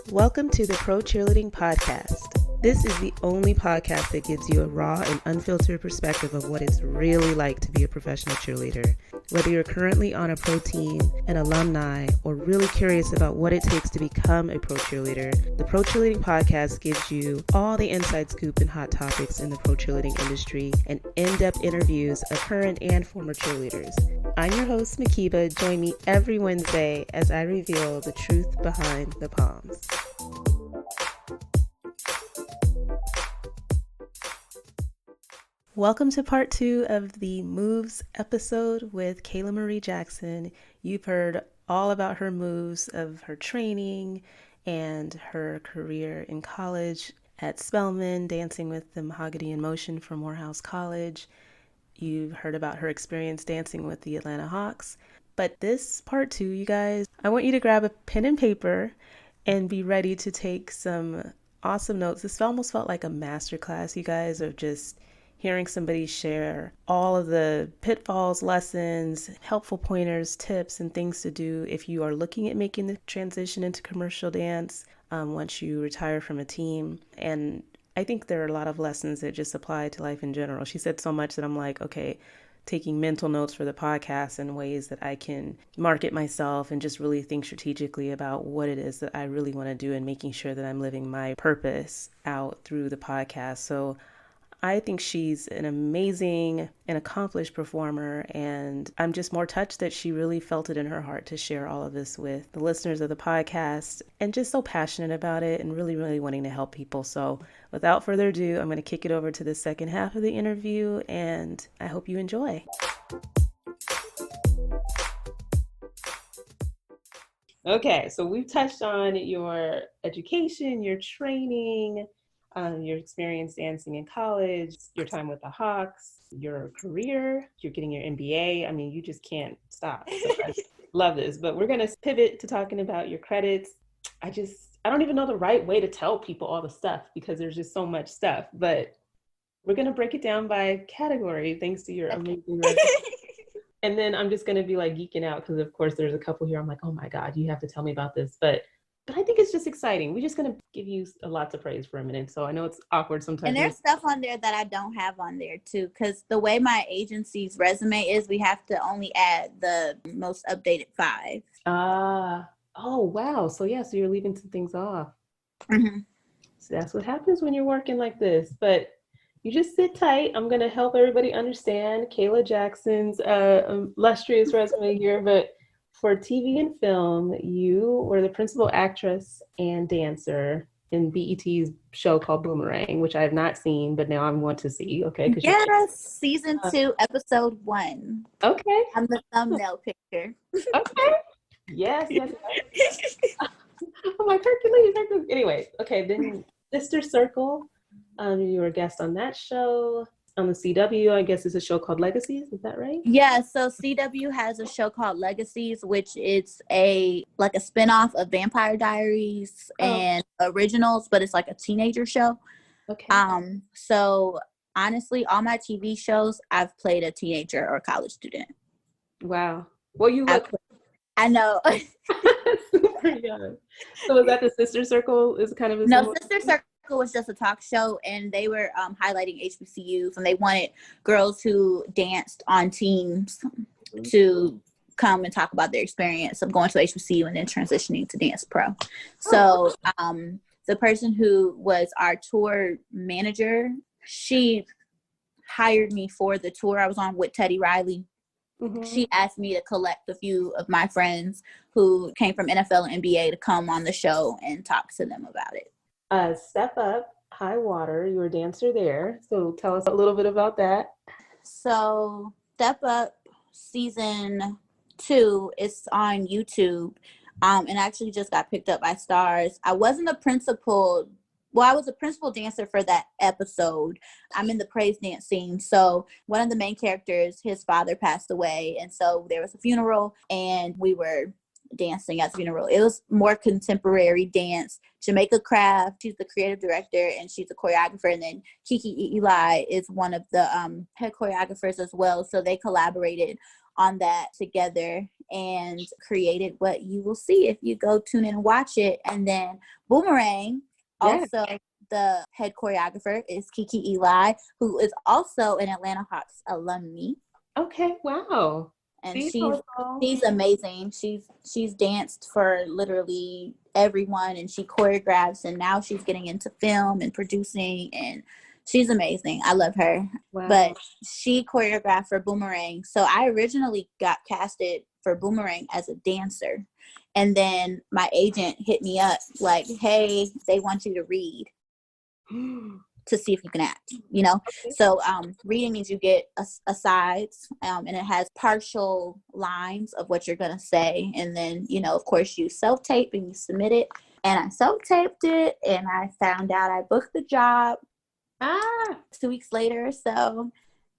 Welcome to the Pro Cheerleading Podcast. This is the only podcast that gives you a raw and unfiltered perspective of what it's really like to be a professional cheerleader. Whether you're currently on a pro team, an alumni, or really curious about what it takes to become a pro cheerleader, the Pro Cheerleading Podcast gives you all the inside scoop and hot topics in the pro cheerleading industry and in-depth interviews of current and former cheerleaders. I'm your host, Mhkeeba. Join me every Wednesday as I reveal the truth behind the Poms. Welcome to part 2 of the Moves episode with Kayla Marie Jackson. You've heard all about her moves of her training and her career in college at Spelman, dancing with the Mahogany N Motion from Morehouse College. You've heard about her experience dancing with the Atlanta Hawks. But this part 2, you guys, I want you to grab a pen and paper and be ready to take some awesome notes. This almost felt like a masterclass, you guys, of just hearing somebody share all of the pitfalls, lessons, helpful pointers, tips, and things to do if you are looking at making the transition into commercial dance once you retire from a team. And I think there are a lot of lessons that just apply to life in general. She said so much that I'm like, okay, taking mental notes for the podcast and ways that I can market myself and just really think strategically about what it is that I really want to do and making sure that I'm living my purpose out through the podcast. So I think she's an amazing and accomplished performer, and I'm just more touched that she really felt it in her heart to share all of this with the listeners of the podcast and just so passionate about it and really, really wanting to help people. So without further ado, I'm going to kick it over to the second half of the interview, and I hope you enjoy. Okay, so we've touched on your education, your training, your experience dancing in college, your time with the Hawks, your career, you're getting your MBA. I mean, you just can't stop. So I love this, but we're going to pivot to talking about your credits. I don't even know the right way to tell people all the stuff because there's just so much stuff, but we're going to break it down by category thanks to your amazing resume. And then I'm just going to be like geeking out because of course there's a couple here I'm like, oh my God, you have to tell me about this. But I think it's just exciting. We're just going to give you a lot of praise for a minute. So I know it's awkward sometimes. And there's stuff on there that I don't have on there too, because the way my agency's resume is, we have to only add the most updated 5. Oh, wow. So yeah, so you're leaving some things off. Mm-hmm. So that's what happens when you're working like this. But you just sit tight. I'm going to help everybody understand Kayla Jackson's illustrious resume here. But for TV and film, you were the principal actress and dancer in BET's show called Boomerang, which I have not seen, but now I want to see. Okay. Yes, season 2, episode 1. Okay. I'm the thumbnail picture. Okay. Yes. I'm like, Hercules. Anyway, okay. Then Sister Circle, you were a guest on that show. On the CW, I guess it's a show called Legacies. Is that right? Yeah, so CW has a show called Legacies, which is a spinoff of Vampire Diaries and Originals, but it's like a teenager show. Okay. So honestly, all my TV shows, I've played a teenager or a college student. Wow. Well, you look. I know. Super young. So was that the Sister Circle? Is kind of a no Sister Circle was just a talk show, and they were highlighting HBCUs, and they wanted girls who danced on teams to come and talk about their experience of going to HBCU and then transitioning to dance pro. So the person who was our tour manager, she hired me for the tour I was on with Teddy Riley. Mm-hmm. She asked me to collect a few of my friends who came from NFL and NBA to come on the show and talk to them about it. Step Up, High Water, you were a dancer there. So tell us a little bit about that. So Step Up season 2 is on YouTube and actually just got picked up by Stars. I wasn't a principal. Well, I was a principal dancer for that episode. I'm in the praise dance scene. So one of the main characters, his father passed away. And so there was a funeral and we were dancing at the funeral. It was more contemporary dance. Jamaica Craft, she's the creative director and she's a choreographer. And then Kiki Eli is one of the head choreographers as well. So they collaborated on that together. and created what you will see if you go tune in and watch it. And then Boomerang, Yes. also the head choreographer is Kiki Eli, who is also an Atlanta Hawks alumni. Okay, wow. And See, she's amazing. She's danced for literally everyone, and she choreographs, and now she's getting into film and producing, and she's amazing. I love her. wow. But she choreographed for Boomerang. So I originally got casted for Boomerang as a dancer, and then my agent hit me up like, hey, they want you to read to see if you can act, you know? Okay. So reading means you get a sides, and it has partial lines of what you're going to say. And then, you know, of course, you self-tape and you submit it. And I self-taped it, and I found out I booked the job 2 weeks later or so.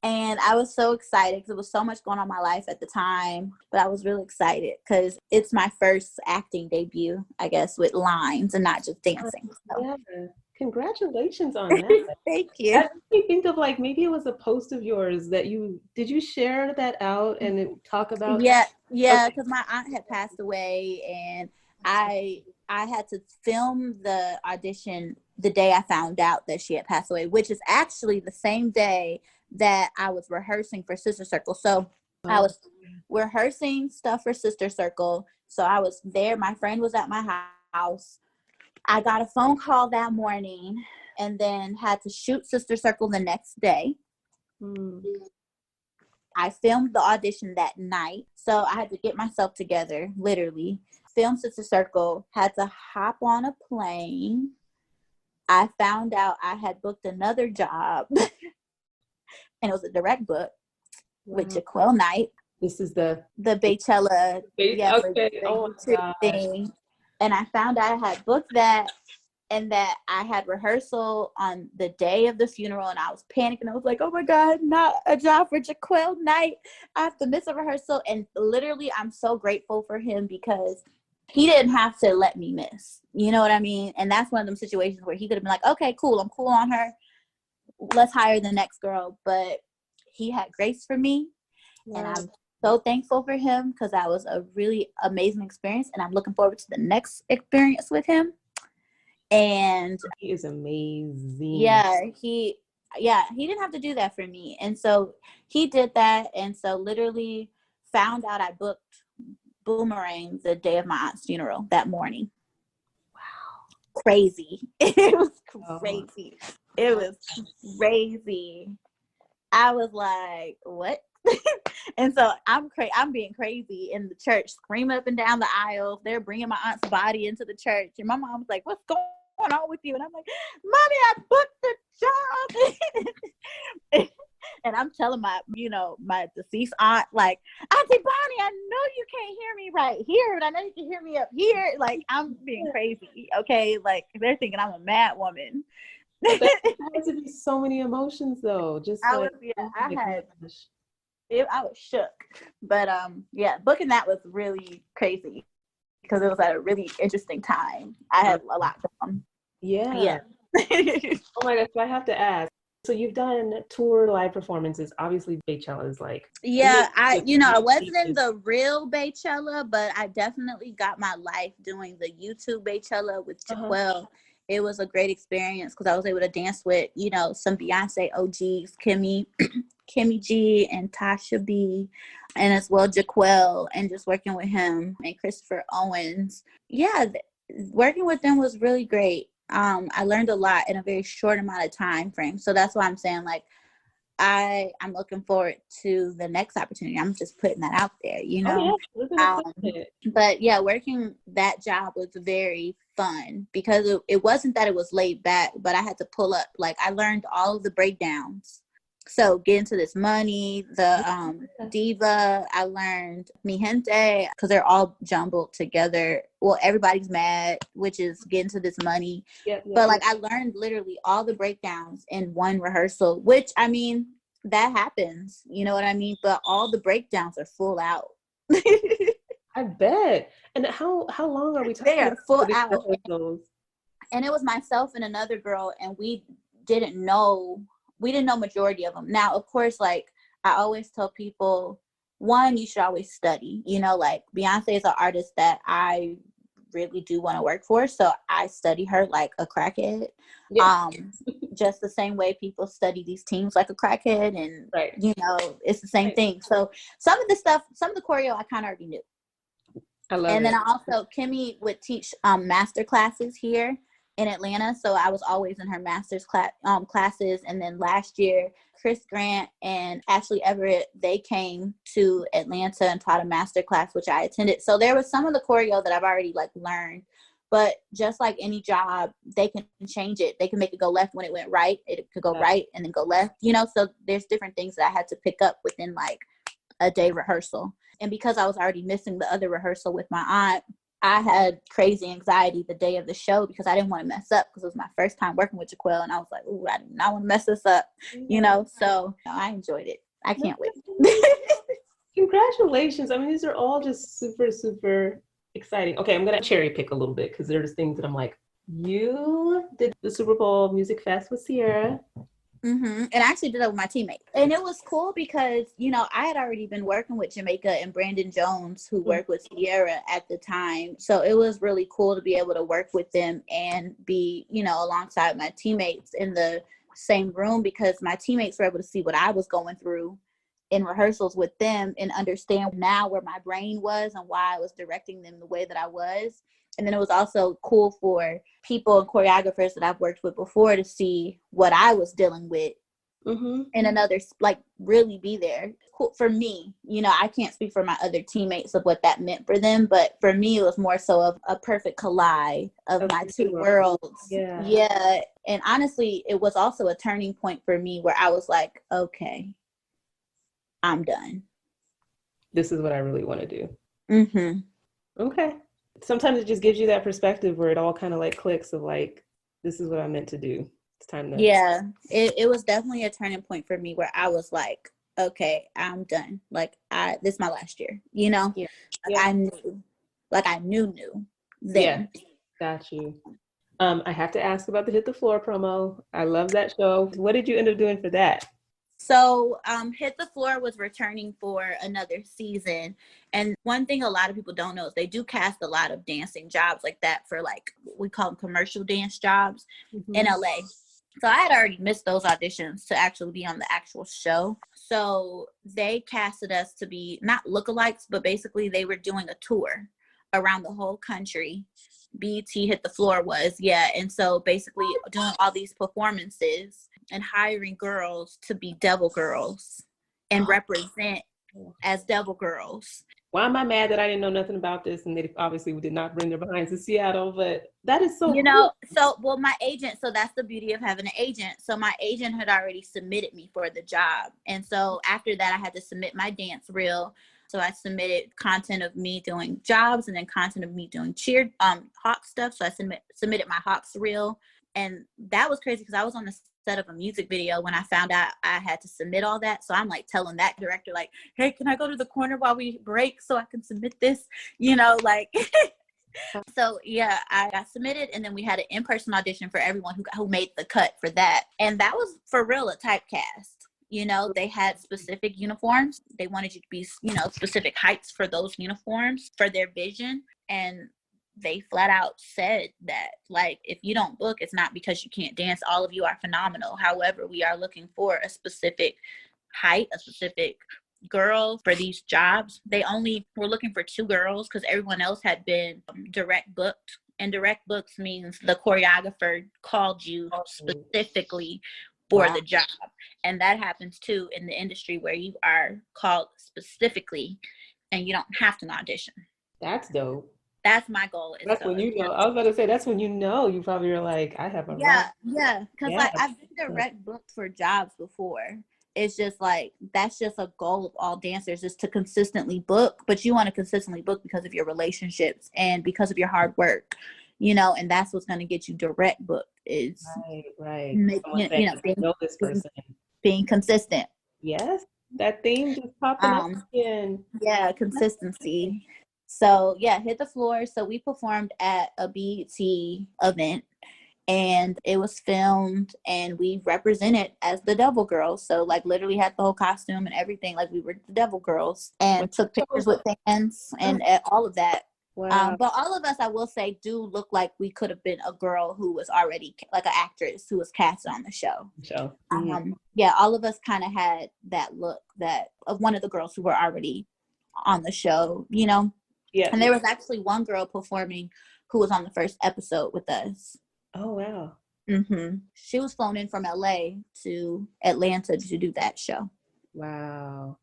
And I was so excited because it was so much going on in my life at the time. But I was really excited because it's my first acting debut, I guess, with lines and not just dancing. So. Yeah. Congratulations on that. Thank you. That makes me think of like maybe it was a post of yours that did you share that out and talk about? Yeah, because my aunt had passed away, and I had to film the audition the day I found out that she had passed away, which is actually the same day that I was rehearsing for Sister Circle. So I was rehearsing stuff for Sister Circle. So I was there. My friend was at my house. I got a phone call that morning and then had to shoot Sister Circle the next day. I filmed the audition that night. So I had to get myself together, literally. Filmed Sister Circle, had to hop on a plane. I found out I had booked another job, and it was a direct book with Jaquel Knight. This is the Beychella the thing. And I found out I had booked that, and that I had rehearsal on the day of the funeral, and I was panicking. I was like, oh my God, not a job for Jaquel Knight. I have to miss a rehearsal. And literally, I'm so grateful for him because he didn't have to let me miss. You know what I mean? And that's one of them situations where he could have been like, okay, cool, I'm cool on her. Let's hire the next girl. But he had grace for me, and I'm so thankful for him because that was a really amazing experience, and I'm looking forward to the next experience with him. And he is amazing. He didn't have to do that for me, and so he did that. And so literally found out I booked Boomerang the day of my aunt's funeral that morning. Wow, crazy. It was crazy. It was crazy. I was like, what? And so I'm being crazy in the church, screaming up and down the aisles. They're bringing my aunt's body into the church, and my mom was like, what's going on with you? And I'm like, Mommy, I booked the job. And I'm telling my deceased aunt, like, Auntie Bonnie, I know you can't hear me right here, but I know you can hear me up here. Like, I'm being crazy, okay? Like, they're thinking I'm a mad woman. There has to be so many emotions, though. I was shook. But booking that was really crazy because it was at a really interesting time. I had a lot going on. Yeah. Oh my gosh, I have to ask. So you've done tour live performances. Obviously, Beychella is like. Yeah, I wasn't in the real Beychella, but I definitely got my life doing the YouTube Beychella with Jaquel. It was a great experience because I was able to dance with, some Beyonce OGs, Kimmy G and Tasha B, and as well Jaquel, and just working with him and Christopher Owens. Yeah, working with them was really great. I learned a lot in a very short amount of time frame. So that's why I'm saying, like, I'm looking forward to the next opportunity. I'm just putting that out there, But yeah, working that job was very fun because it wasn't that it was laid back, but I had to pull up. Like, I learned all of the breakdowns. So get into this money, the diva, I learned mi gente, because they're all jumbled together. Well, everybody's mad, which is get into this money. But like, I learned literally all the breakdowns in one rehearsal, which, I mean, that happens, you know what I mean? But all the breakdowns are full out. I bet. And how long are we talking about? They are full out. Rehearsals? And it was myself and another girl, and we didn't know majority of them. Now, of course, like I always tell people, one, you should always study. You know, like Beyonce is an artist that I really do want to work for, so I study her like a crackhead. Yeah. Just the same way people study these teams like a crackhead, and Right. you know, it's the same Right. thing. So some of the choreo I kind of already knew. I love And it. then I also, Kimmy would teach master classes here in Atlanta, so I was always in her master's classes. And then last year, Chris Grant and Ashley Everett, they came to Atlanta and taught a master class, which I attended. So there was some of the choreo that I've already like learned, but just like any job, they can change it. They can make it go left when it went right. It could go right and then go left, you know. So there's different things that I had to pick up within like a day rehearsal. And because I was already missing the other rehearsal with my aunt, I had crazy anxiety the day of the show because I didn't want to mess up, because it was my first time working with Jaquel, and I was like, ooh, I do not want to mess this up, you know? So I enjoyed it. I can't wait. Congratulations. I mean, these are all just super, super exciting. Okay, I'm going to cherry pick a little bit because there's things that I'm like, you did the Super Bowl Music Fest with Sierra. And I actually did that with my teammate. And it was cool because, you know, I had already been working with Jamaica and Brandon Jones, who worked with Sierra at the time. So it was really cool to be able to work with them and be, you know, alongside my teammates in the same room, because my teammates were able to see what I was going through in rehearsals with them and understand now where my brain was and why I was directing them the way that I was. And then it was also cool for people and choreographers that I've worked with before to see what I was dealing with in another, like, really be there. Cool for me. You know, I can't speak for my other teammates of what that meant for them, but for me, it was more so of a perfect collide of my two worlds. Yeah. And honestly, it was also a turning point for me where I was like, okay, I'm done. This is what I really want to do. Okay. Sometimes it just gives you that perspective where it all kind of like clicks of like, this is what I meant to do. It's time to. Yeah, it was definitely a turning point for me where I was like, okay, I'm done. Like this is my last year, you know? Yeah. I knew then. Yeah, got you. I have to ask about the Hit the Floor promo. I love that show. What did you end up doing for that? So Hit the Floor was returning for another season. And one thing a lot of people don't know is they do cast a lot of dancing jobs like that for, like, we call them commercial dance jobs in LA. So I had already missed those auditions to actually be on the actual show. So they casted us to be not lookalikes, but basically they were doing a tour around the whole country. BET Hit the Floor was, yeah. And so basically doing all these performances and hiring girls to be devil girls and represent as devil girls. Why am I mad that I didn't know nothing about this? And they obviously did not bring their behinds to Seattle, but that is so you know, cool. So, well, my agent, so that's the beauty of having an agent. So my agent had already submitted me for the job. And so after that, I had to submit my dance reel. So I submitted content of me doing jobs and then content of me doing Hawk stuff. So I submitted my Hawks reel. And that was crazy because I was on the set of a music video when I found out I had to submit all that. So I'm like telling that director, like, hey, can I go to the corner while we break so I can submit this? You know, like, so yeah, I got submitted, and then we had an in-person audition for everyone who made the cut for that. And that was for real a typecast. You know, they had specific uniforms. They wanted you to be, you know, specific heights for those uniforms for their vision. And they flat out said that, like, if you don't book, it's not because you can't dance. All of you are phenomenal. However, we are looking for a specific height, a specific girl for these jobs. They only were looking for 2 girls because everyone else had been direct booked. And direct books means the choreographer called you specifically for the job. And that happens too in the industry where you are called specifically and you don't have to audition. That's dope. That's my goal. That's when you know. I was about to say, that's when you know you probably are like, I have a yeah. Because like I've been direct booked for jobs before. It's just like, that's just a goal of all dancers, is to consistently book. But you want to consistently book because of your relationships and because of your hard work, you know, and that's what's going to get you direct booked is right. Being consistent. Yes, that theme just popping up again. Yeah, consistency. So yeah, Hit the Floor. So we performed at a BET event, and it was filmed, and we represented as the Devil Girls. So like literally had the whole costume and everything, like we were the Devil Girls, and took pictures with fans and all of that. Wow. But all of us, I will say, do look like we could have been a girl who was already like an actress who was cast on the show. Yeah, all of us kind of had that look that of one of the girls who were already on the show, you know? Yeah. And there was actually one girl performing who was on the first episode with us. Oh, wow. She was flown in from LA to Atlanta to do that show. Wow.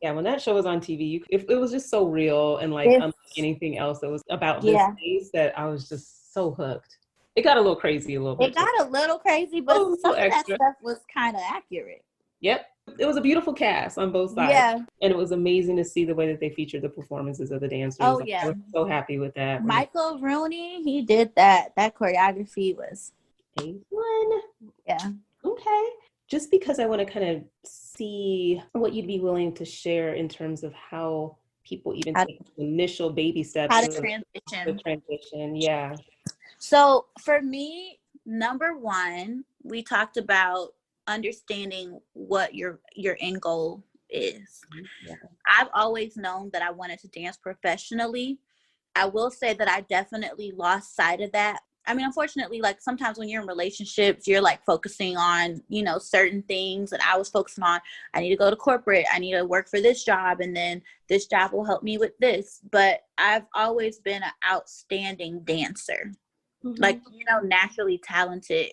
Yeah, when that show was on TV, it was just so real and like unlike anything else that was about this space that I was just so hooked. It got a little crazy a little bit. It got a little crazy, but some of that stuff was kind of accurate. Yep. It was a beautiful cast on both sides. Yeah. And it was amazing to see the way that they featured the performances of the dancers. Oh, yeah. I was so happy with that. Michael Rooney, he did that. That choreography was A1. Yeah. Okay. Just because I want to kind of see what you'd be willing to share in terms of how people even take the initial baby steps. How to transition. The transition, yeah. So for me, number one, we talked about understanding what your end goal is. Yeah. I've always known that I wanted to dance professionally. I will say that I definitely lost sight of that. I mean, unfortunately, like sometimes when you're in relationships, you're like focusing on, you know, certain things. And I was focusing on, I need to go to corporate. I need to work for this job. And then this job will help me with this. But I've always been an outstanding dancer, like, you know, naturally talented.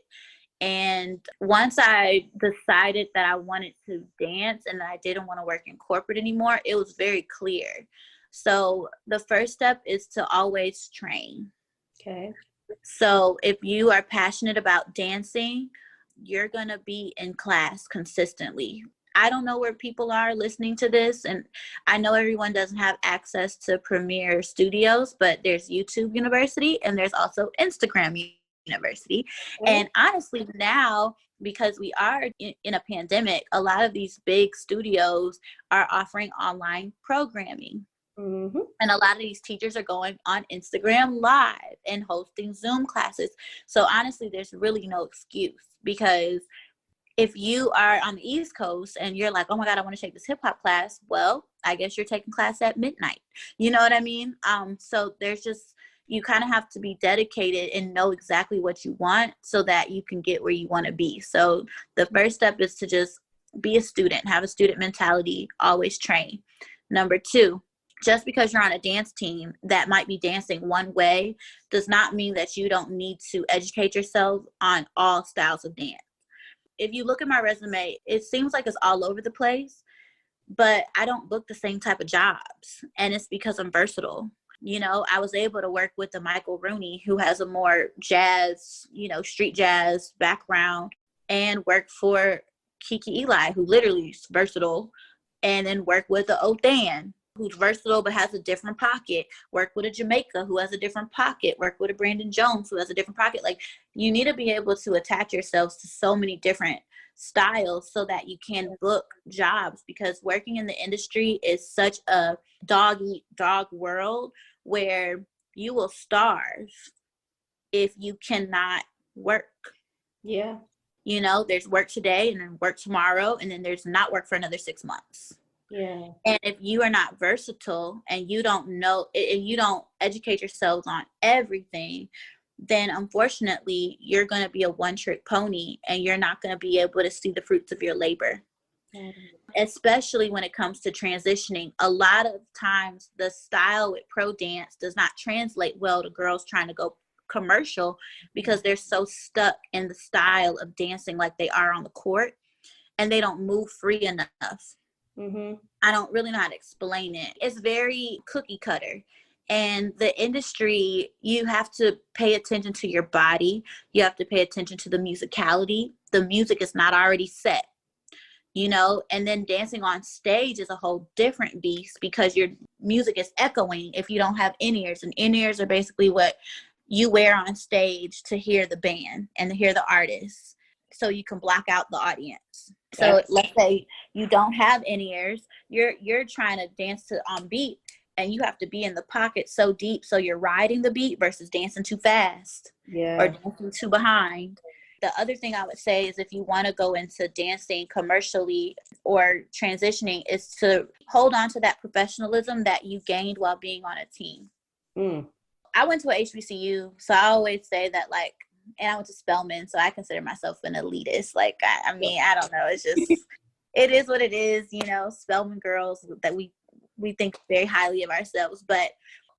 And once I decided that I wanted to dance and that I didn't want to work in corporate anymore, it was very clear. So the first step is to always train. Okay. So if you are passionate about dancing, you're going to be in class consistently. I don't know where people are listening to this, and I know everyone doesn't have access to Premiere Studios, but there's YouTube University and there's also Instagram University. And honestly, now, because we are in a pandemic, a lot of these big studios are offering online programming. And a lot of these teachers are going on Instagram Live and hosting Zoom classes. So honestly, there's really no excuse, because if you are on the East Coast and you're like, oh my God, I want to take this hip hop class. Well, I guess you're taking class at midnight. You know what I mean? So there's just, you kind of have to be dedicated and know exactly what you want so that you can get where you want to be. So the first step is to just be a student, have a student mentality, always train. Number two, just because you're on a dance team that might be dancing one way does not mean that you don't need to educate yourself on all styles of dance. If you look at my resume, it seems like it's all over the place, but I don't book the same type of jobs. And it's because I'm versatile. You know, I was able to work with the Michael Rooney, who has a more jazz, you know, street jazz background, and work for Kiki Eli, who literally is versatile, and then work with a Othan, who's versatile but has a different pocket, work with a Jamaica who has a different pocket, work with a Brandon Jones who has a different pocket. Like, you need to be able to attach yourselves to so many different styles so that you can book jobs, because working in the industry is such a dog eat dog world where you will starve if you cannot work. Yeah. You know, there's work today and then work tomorrow, and then there's not work for another 6 months. Yeah. And if you are not versatile and you don't know, and you don't educate yourselves on everything, then unfortunately you're going to be a one-trick pony and you're not going to be able to see the fruits of your labor. Especially when it comes to transitioning. A lot of times the style with pro dance does not translate well to girls trying to go commercial, because they're so stuck in the style of dancing like they are on the court, and they don't move free enough. I don't really know how to explain it. It's very cookie cutter. And the industry, you have to pay attention to your body. You have to pay attention to the musicality. The music is not already set, you know, and then dancing on stage is a whole different beast, because your music is echoing if you don't have in-ears. And in-ears are basically what you wear on stage to hear the band and to hear the artist, so you can block out the audience. So let's say you don't have in-ears, you're trying to dance to on beat, and you have to be in the pocket so deep so you're riding the beat versus dancing too fast or dancing too behind. The other thing I would say is if you want to go into dancing commercially or transitioning is to hold on to that professionalism that you gained while being on a team. I went to a HBCU, so I always say that, like, and I went to Spelman, so I consider myself an elitist. Like, I mean, I don't know. It's just, it is what it is, you know, Spelman girls that we think very highly of ourselves. But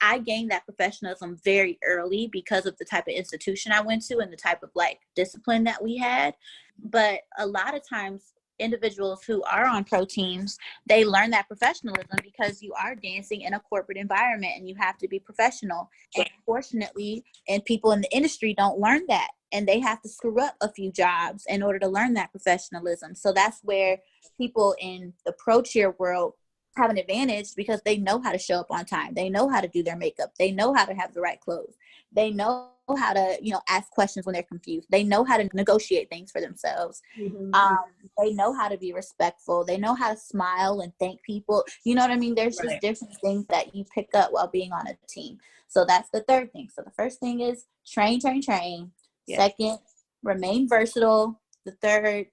I gained that professionalism very early because of the type of institution I went to and the type of like discipline that we had. But a lot of times individuals who are on pro teams, they learn that professionalism because you are dancing in a corporate environment and you have to be professional. And unfortunately, and people in the industry don't learn that, and they have to screw up a few jobs in order to learn that professionalism. So that's where people in the pro cheer world have an advantage because they know how to show up on time. They know how to do their makeup. They know how to have the right clothes. They know how to, you know, ask questions when they're confused. They know how to negotiate things for themselves. They know how to be respectful. They know how to smile and thank people. You know what I mean? There's just different things that you pick up while being on a team. So that's the third thing. So the first thing is train. Second, remain versatile. The third,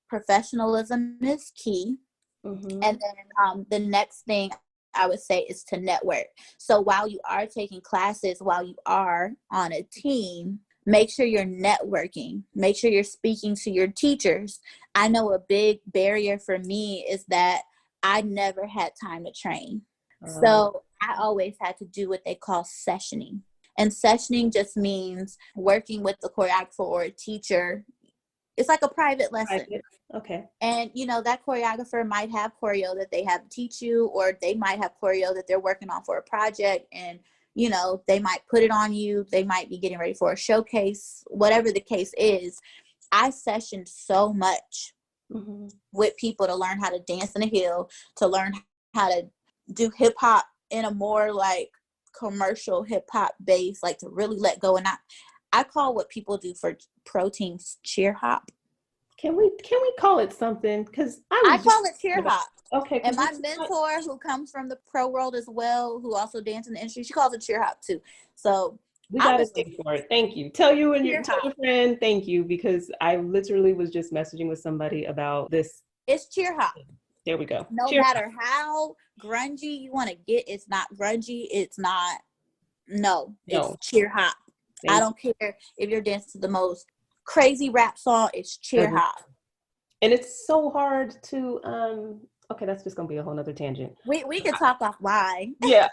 professionalism is key. And then the next thing I would say is to network. So while you are taking classes, while you are on a team, make sure you're networking. Make sure you're speaking to your teachers. I know a big barrier for me is that I never had time to train. So I always had to do what they call sessioning. And sessioning just means working with the choreographer or a teacher. It's like a private lesson. Okay. And, you know, that choreographer might have choreo that they have to teach you, or they might have choreo that they're working on for a project. And, you know, they might put it on you. They might be getting ready for a showcase, whatever the case is. I sessioned so much with people to learn how to dance in a heel, to learn how to do hip hop in a more like commercial hip hop base, like to really let go. And I call what people do for pro teams cheer hop. Can we call it something? Because I call it cheer hop. Okay. And my mentor, who comes from the pro world as well, who also dances in the industry, she calls it cheer hop too. So we got a name for it. Thank you. Tell your friend thank you, because I literally was just messaging with somebody about this. It's cheer hop. There we go. No matter how grungy you want to get, it's not grungy. It's not. No. It's cheer hop. I don't care if you're dancing to the most crazy rap song, it's cheer hop. And it's so hard to okay, that's just gonna be a whole nother tangent. We could talk offline. Yeah.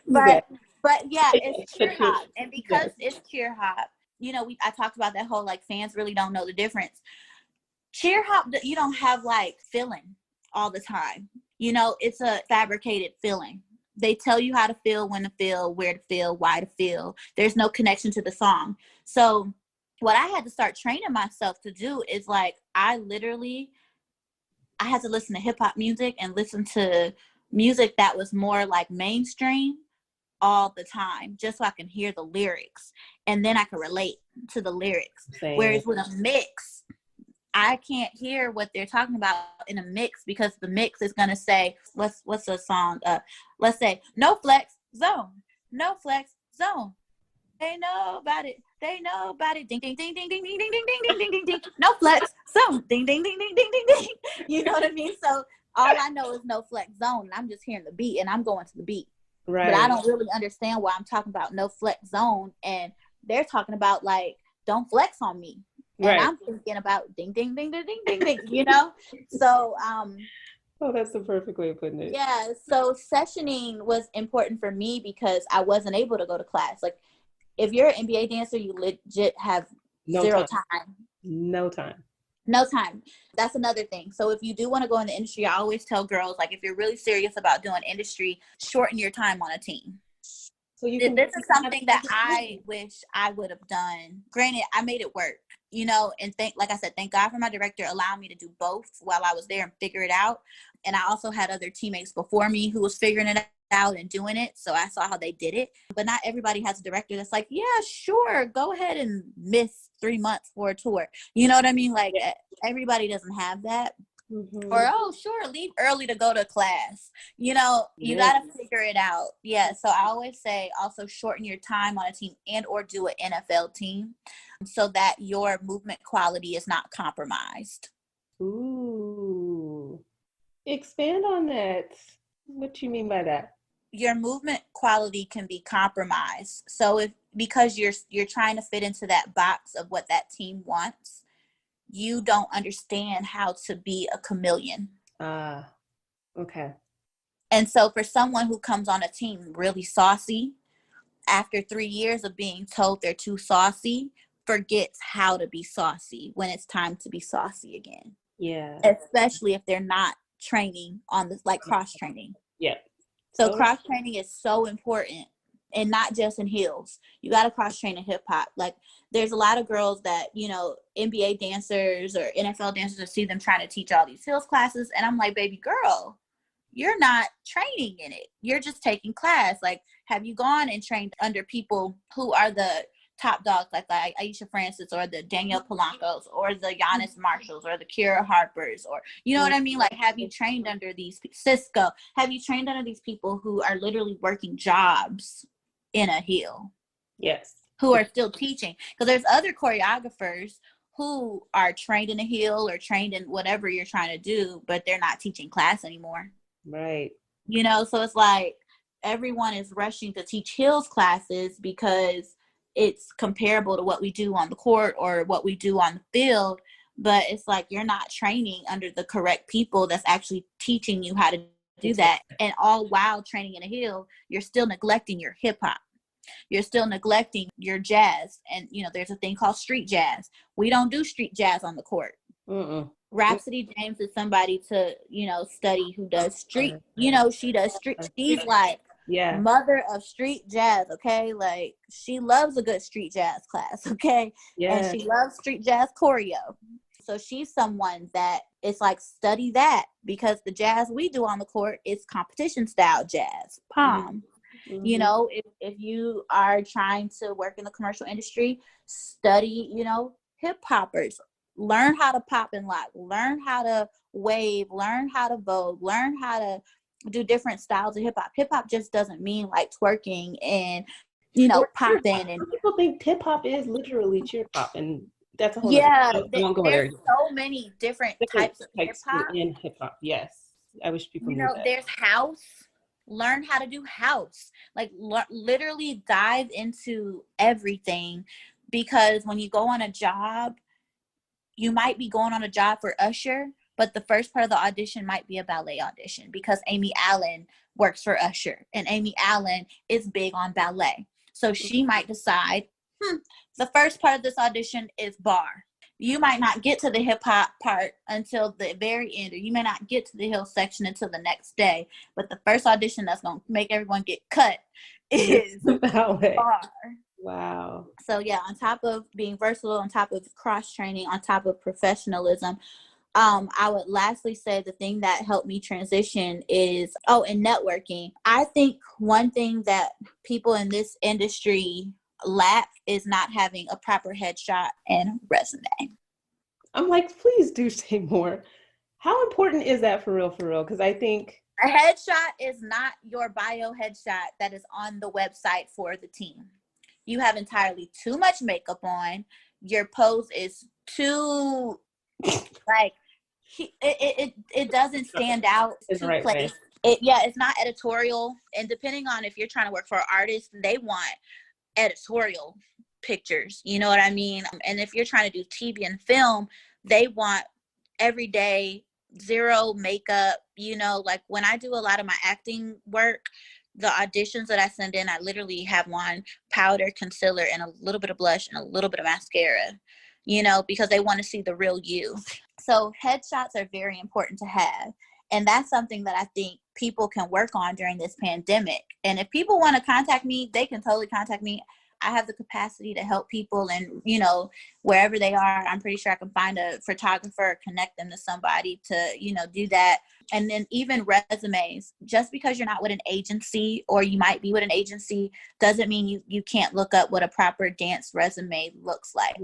but yeah, it's cheer hop. And because it's cheer hop, you know, I talked about that whole like fans really don't know the difference. Cheer hop, you don't have like feeling all the time. You know, it's a fabricated feeling. They tell you how to feel, when to feel, where to feel, why to feel. There's no connection to the song. So what I had to start training myself to do is like, I had to listen to hip hop music and listen to music that was more like mainstream all the time, just so I can hear the lyrics. And then I could relate to the lyrics. Same. Whereas with a mix, I can't hear what they're talking about in a mix, because the mix is going to say, what's the song? Let's say, no flex zone. They know about it. Ding, ding, ding, ding, ding, ding, ding, ding, ding, ding, ding, ding, ding. No flex zone. Ding, ding, ding, ding, ding, ding, ding. You know what I mean? So all I know is no flex zone. And I'm just hearing the beat and I'm going to the beat. Right. But I don't really understand why I'm talking about no flex zone. And they're talking about like, don't flex on me. And I'm thinking about ding, ding, ding, ding, ding, ding, ding, you know? So, oh, that's the perfect way of putting it. Yeah. So sessioning was important for me because I wasn't able to go to class. Like, if you're an NBA dancer, you legit have zero time. No time. That's another thing. So if you do want to go in the industry, I always tell girls, like, if you're really serious about doing industry, shorten your time on a team. So this is something that I wish I would have done. Granted, I made it work, you know, and like I said, thank God for my director allowing me to do both while I was there and figure it out. And I also had other teammates before me who was figuring it out and doing it. So I saw how they did it. But not everybody has a director that's like, yeah, sure, go ahead and miss 3 months for a tour. You know what I mean? Like, everybody doesn't have that. Or, oh, sure, leave early to go to class. You know, you got to figure it out. Yeah. So I always say also shorten your time on a team and or do an NFL team so that your movement quality is not compromised. Ooh. Expand on that. What you mean by that? Your movement quality can be compromised. So because you're trying to fit into that box of what that team wants, you don't understand how to be a chameleon. Okay. And so for someone who comes on a team really saucy, after 3 years of being told they're too saucy, forgets how to be saucy when it's time to be saucy again. Yeah. Especially if they're not training on this, like cross training. Yeah. So cross training is so important, and not just in heels. You got to cross train in hip hop. Like there's a lot of girls that, you know, NBA dancers or NFL dancers, I see them trying to teach all these heels classes. And I'm like, baby girl, you're not training in it. You're just taking class. Like, have you gone and trained under people who are the top dogs, like Aisha Francis or the Danielle Polancos or the Giannis Marshalls or the Kira Harpers, or, you know what I mean? Like, have you trained under these Cisco? Have you trained under these people who are literally working jobs in a heel? Yes. Who are still teaching? Because there's other choreographers who are trained in a heel or trained in whatever you're trying to do, but they're not teaching class anymore. Right. You know, so it's like everyone is rushing to teach heels classes because it's comparable to what we do on the court or what we do on the field. But it's like you're not training under the correct people that's actually teaching you how to do that. And all while training in a heel, you're still neglecting your hip hop. You're still neglecting your jazz. And, you know, there's a thing called street jazz. We don't do street jazz on the court. Rhapsody James is somebody to, you know, study who does street, you know, she does street. She's like mother of street jazz. Okay. Like she loves a good street jazz class. Okay. And she loves street jazz choreo. So she's someone that it's like study that, because the jazz we do on the court is competition style jazz, Poms. You know, if you are trying to work in the commercial industry, study, you know, hip hoppers. Learn how to pop and lock, learn how to wave, learn how to vogue, learn how to do different styles of hip hop. Hip hop just doesn't mean like twerking and, you know, popping. And people think hip hop is literally cheer pop, and that's a whole there's so many different types of hip hop. In hip hop, yes, I wish people knew that. There's house. Learn how to do house. Like literally dive into everything, because when you go on a job, you might be going on a job for usher, but the first part of the audition might be a ballet audition because Amy Allen works for Usher and Amy Allen is big on ballet. So she might decide, the first part of this audition is bar. You might not get to the hip hop part until the very end, or you may not get to the hill section until the next day. But the first audition that's going to make everyone get cut is ballet. Bar. Wow. So yeah, on top of being versatile, on top of cross training, on top of professionalism, I would lastly say the thing that helped me transition is, and networking. I think one thing that people in this industry lack is not having a proper headshot and resume. I'm like, please do say more. How important is that for real? Because I think a headshot is not your bio headshot that is on the website for the team. You have entirely too much makeup on. Your pose is too like it doesn't stand out. It's too right, placed. It's not editorial. And depending on if you're trying to work for an artist, they want editorial pictures. You know what I mean? And if you're trying to do TV and film, they want everyday, zero makeup. You know, like when I do a lot of my acting work, the auditions that I send in, I literally have on powder, concealer, and a little bit of blush and a little bit of mascara, you know, because they want to see the real you. So headshots are very important to have. And that's something that I think people can work on during this pandemic. And if people want to contact me, they can totally contact me. I have the capacity to help people, and, you know, wherever they are, I'm pretty sure I can find a photographer or connect them to somebody to, you know, do that. And then even resumes, just because you're not with an agency, or you might be with an agency, doesn't mean you can't look up what a proper dance resume looks like.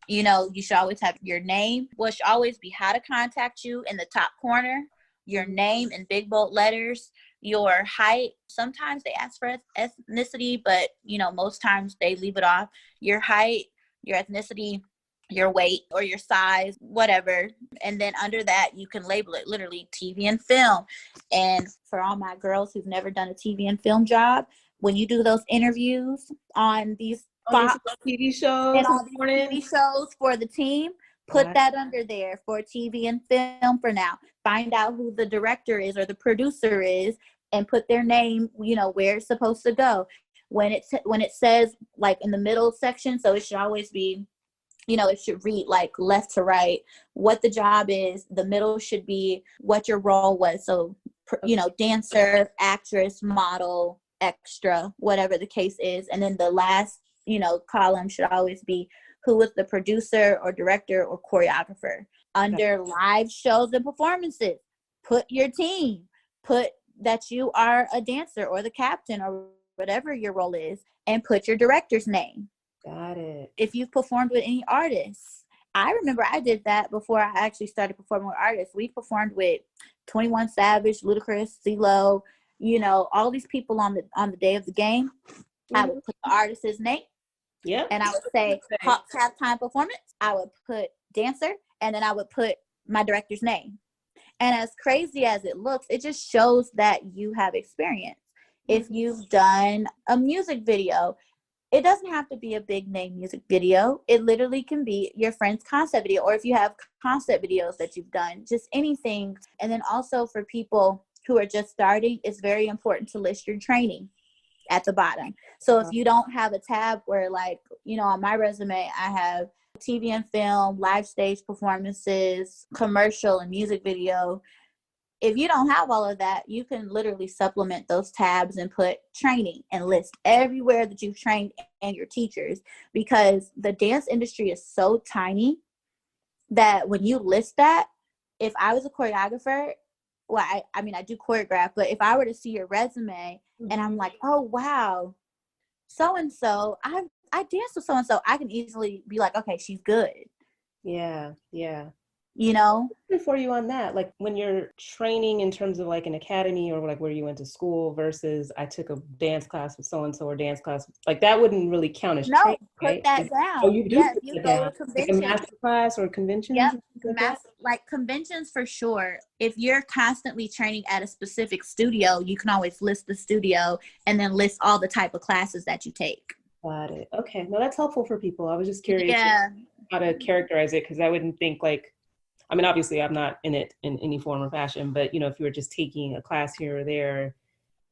You know, you should always have your name. What should always be how to contact you in the top corner, your name in big bold letters, your height. Sometimes they ask for ethnicity, but you know, most times they leave it off. Your height, your ethnicity, your weight or your size, whatever. And then under that, you can label it literally TV and film. And for all my girls who've never done a TV and film job, when you do those interviews on these Fox TV shows and all these TV shows for the team, put that under there for TV and film for now. Find out who the director is or the producer is and put their name, you know, where it's supposed to go. When it says like in the middle section, so it should always be, you know, it should read like left to right, what the job is. The middle should be what your role was. So, you know, dancer, actress, model, extra, whatever the case is. And then the last, you know, column should always be who was the producer or director or choreographer. Under live shows and performances, put your team, put that you are a dancer or the captain or whatever your role is, and put your director's name. Got it. If you've performed with any artists. I remember I did that before I actually started performing with artists. We performed with 21 Savage, Ludacris, CeeLo, you know, all these people on the day of the game. I would put the artist's name. Yeah. And I would say Hawks halftime performance. I would put dancer, and then I would put my director's name. And as crazy as it looks, it just shows that you have experience. If you've done a music video, it doesn't have to be a big name music video. It literally can be your friend's concept video, or if you have concept videos that you've done, just anything. And then also for people who are just starting, it's very important to list your training at the bottom. So if you don't have a tab where, like, you know, on my resume, I have TV and film, live stage performances, commercial and music video. If you don't have all of that, you can literally supplement those tabs and put training and list everywhere that you've trained and your teachers, because the dance industry is so tiny that when you list that, if I was a choreographer, well, I mean, I do choreograph, but if I were to see your resume and I'm like, oh, wow, so-and-so, I danced with so-and-so, I can easily be like, okay, she's good. Yeah, yeah. You know? For you on that, like when you're training in terms of like an academy or like where you went to school versus I took a dance class with so-and-so or dance class, like that wouldn't really count as training, put right? that down. Oh, you do if you go to conventions. Like a master class or conventions? Yep, like conventions for sure. If you're constantly training at a specific studio, you can always list the studio and then list all the type of classes that you take. Got it. Okay, no, that's helpful for people. I was just curious how to characterize it, because I wouldn't think like, I mean, obviously I'm not in it in any form or fashion, but you know, if you were just taking a class here or there.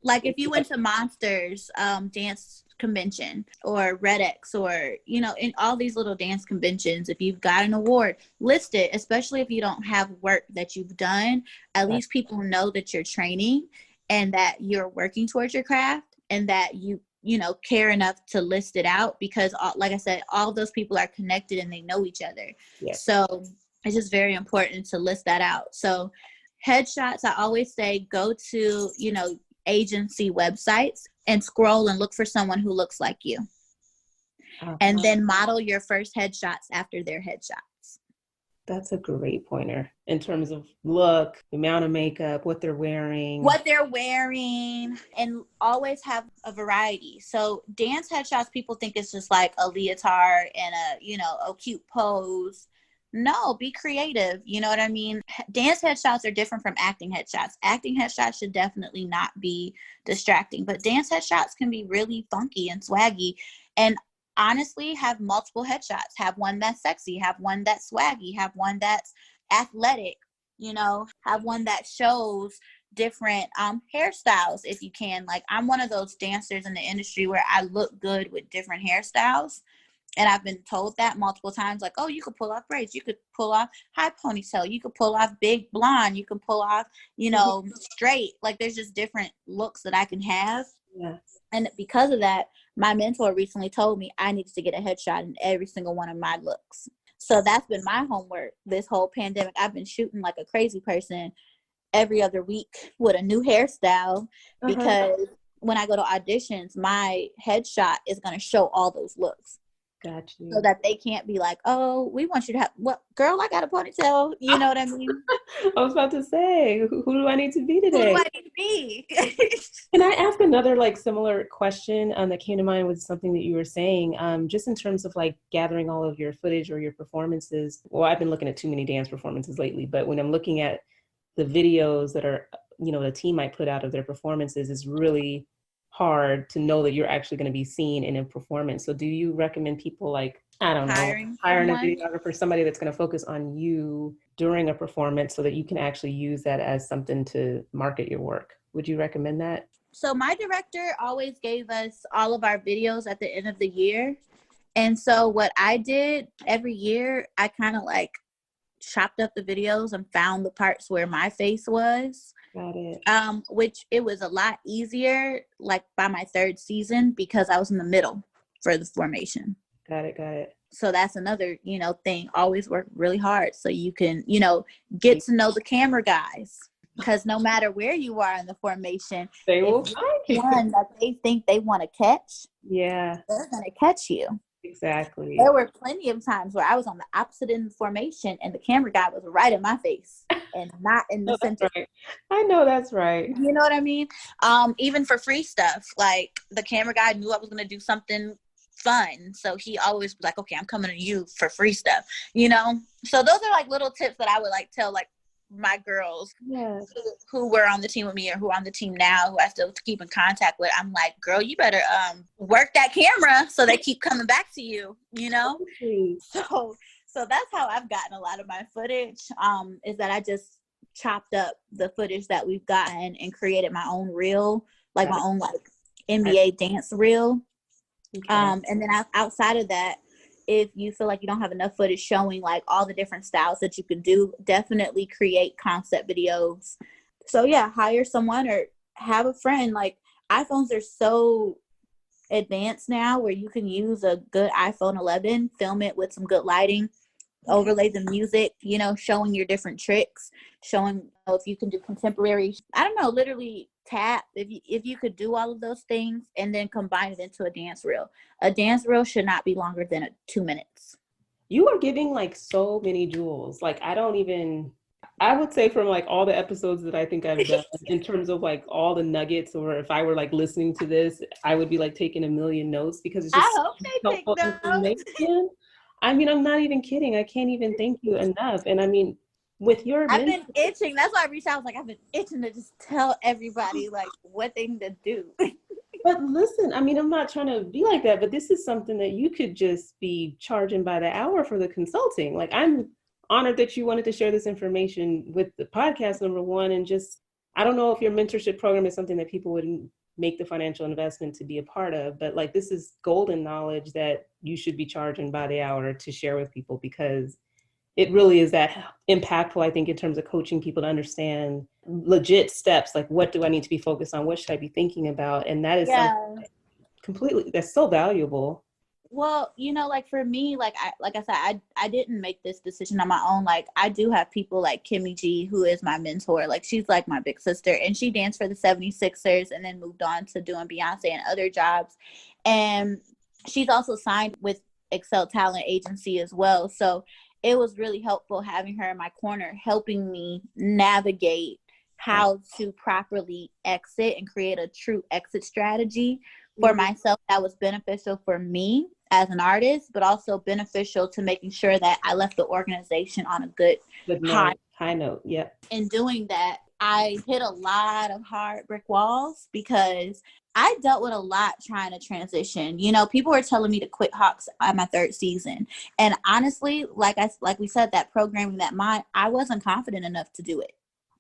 Like if you went to Monsters dance convention or Red X, or, you know, in all these little dance conventions, if you've got an award, list it, especially if you don't have work that you've done. At least people know that you're training and that you're working towards your craft and that you know, care enough to list it out, because like I said, all of those people are connected and they know each other. Yes. So it's just very important to list that out. So headshots, I always say, go to, you know, agency websites and scroll and look for someone who looks like you. And then model your first headshots after their headshots. That's a great pointer in terms of look, the amount of makeup, what they're wearing. And always have a variety. So dance headshots, people think it's just like a leotard and a, you know, a cute pose. No, be creative. You know what I mean? Dance headshots are different from acting headshots. Acting headshots should definitely not be distracting, but dance headshots can be really funky and swaggy. And honestly, have multiple headshots. Have one that's sexy, have one that's swaggy, have one that's athletic, you know, have one that shows different hairstyles if you can. Like, I'm one of those dancers in the industry where I look good with different hairstyles. And I've been told that multiple times, like, oh, you could pull off braids, you could pull off high ponytail, you could pull off big blonde, you can pull off, you know, straight. Like, there's just different looks that I can have. Yes. And because of that, my mentor recently told me I needed to get a headshot in every single one of my looks. So that's been my homework this whole pandemic. I've been shooting like a crazy person every other week with a new hairstyle, because when I go to auditions, my headshot is going to show all those looks. Got you. So that they can't be like, oh, we want you to have, what, girl, I got a ponytail. You know what I mean? I was about to say, who do I need to be Who do today? I need to be? Can I ask another like similar question that came to mind with something that you were saying, just in terms of like gathering all of your footage or your performances? Well, I've been looking at too many dance performances lately, but when I'm looking at the videos that are, the team might put out of their performances, is really hard to know that you're actually going to be seen in a performance. So do you recommend people like, I don't know, hiring a videographer, somebody that's going to focus on you during a performance so that you can actually use that as something to market your work? Would you recommend that? So my director always gave us all of our videos at the end of the year. And so what I did every year, I kind of like chopped up the videos and found the parts where my face was. Got it. Which it was a lot easier, like by my third season, because I was in the middle for the formation. Got it. So that's another, thing. Always work really hard so you can, get to know the camera guys. Because no matter where you are in the formation, they will find you. One that they think they want to catch, yeah, they're going to catch you. Exactly. There were plenty of times where I was on the opposite end of the formation and the camera guy was right in my face and not in the center. Right. I know that's right. You know what I mean? Even for free stuff, like the camera guy knew I was going to do something fun. So he always was like, okay, I'm coming to you for free stuff, So those are like little tips that I would like tell like my girls who were on the team with me or who are on the team now, who I still keep in contact with. I'm like, girl, you better work that camera so they keep coming back to you, So that's how I've gotten a lot of my footage, is that I just chopped up the footage that we've gotten and created my own reel, like my own like NBA dance reel. Okay. And then outside of that, if you feel like you don't have enough footage showing like all the different styles that you can do, definitely create concept videos. So yeah, hire someone or have a friend. Like iPhones are so advanced now where you can use a good iPhone 11, film it with some good lighting, overlay the music, showing your different tricks, showing if you can do contemporary, I don't know, literally tap, if you could do all of those things and then combine it into a dance reel. A dance reel should not be longer than 2 minutes. You are giving like so many jewels. Like I would say from like all the episodes that I think I've done in terms of like all the nuggets, or if I were like listening to this, I would be like taking a million notes because it's just I hope they helpful take information. I mean, I'm not even kidding. I can't even thank you enough. And I mean, with your I've been itching. That's why I reached out. I was like, I've been itching to just tell everybody like what they need to do. But listen, I mean, I'm not trying to be like that, but this is something that you could just be charging by the hour for the consulting. Like, I'm honored that you wanted to share this information with the podcast, number one, and just, I don't know if your mentorship program is something that people would make the financial investment to be a part of, but like, this is golden knowledge that you should be charging by the hour to share with people, because it really is that impactful, I think, in terms of coaching people to understand legit steps. Like, what do I need to be focused on? What should I be thinking about? And that is something completely, that's so valuable. Well, like for me, like I said, I didn't make this decision on my own. Like I do have people like Kimmy G, who is my mentor. Like she's like my big sister, and she danced for the 76ers and then moved on to doing Beyonce and other jobs. And she's also signed with Excel Talent Agency as well. So it was really helpful having her in my corner, helping me navigate how to properly exit and create a true exit strategy for myself that was beneficial for me as an artist, but also beneficial to making sure that I left the organization on a good high note. Yeah. In doing that, I hit a lot of hard brick walls because I dealt with a lot trying to transition. People were telling me to quit Hawks at my third season. And honestly, like we said, that programming, that mind, I wasn't confident enough to do it.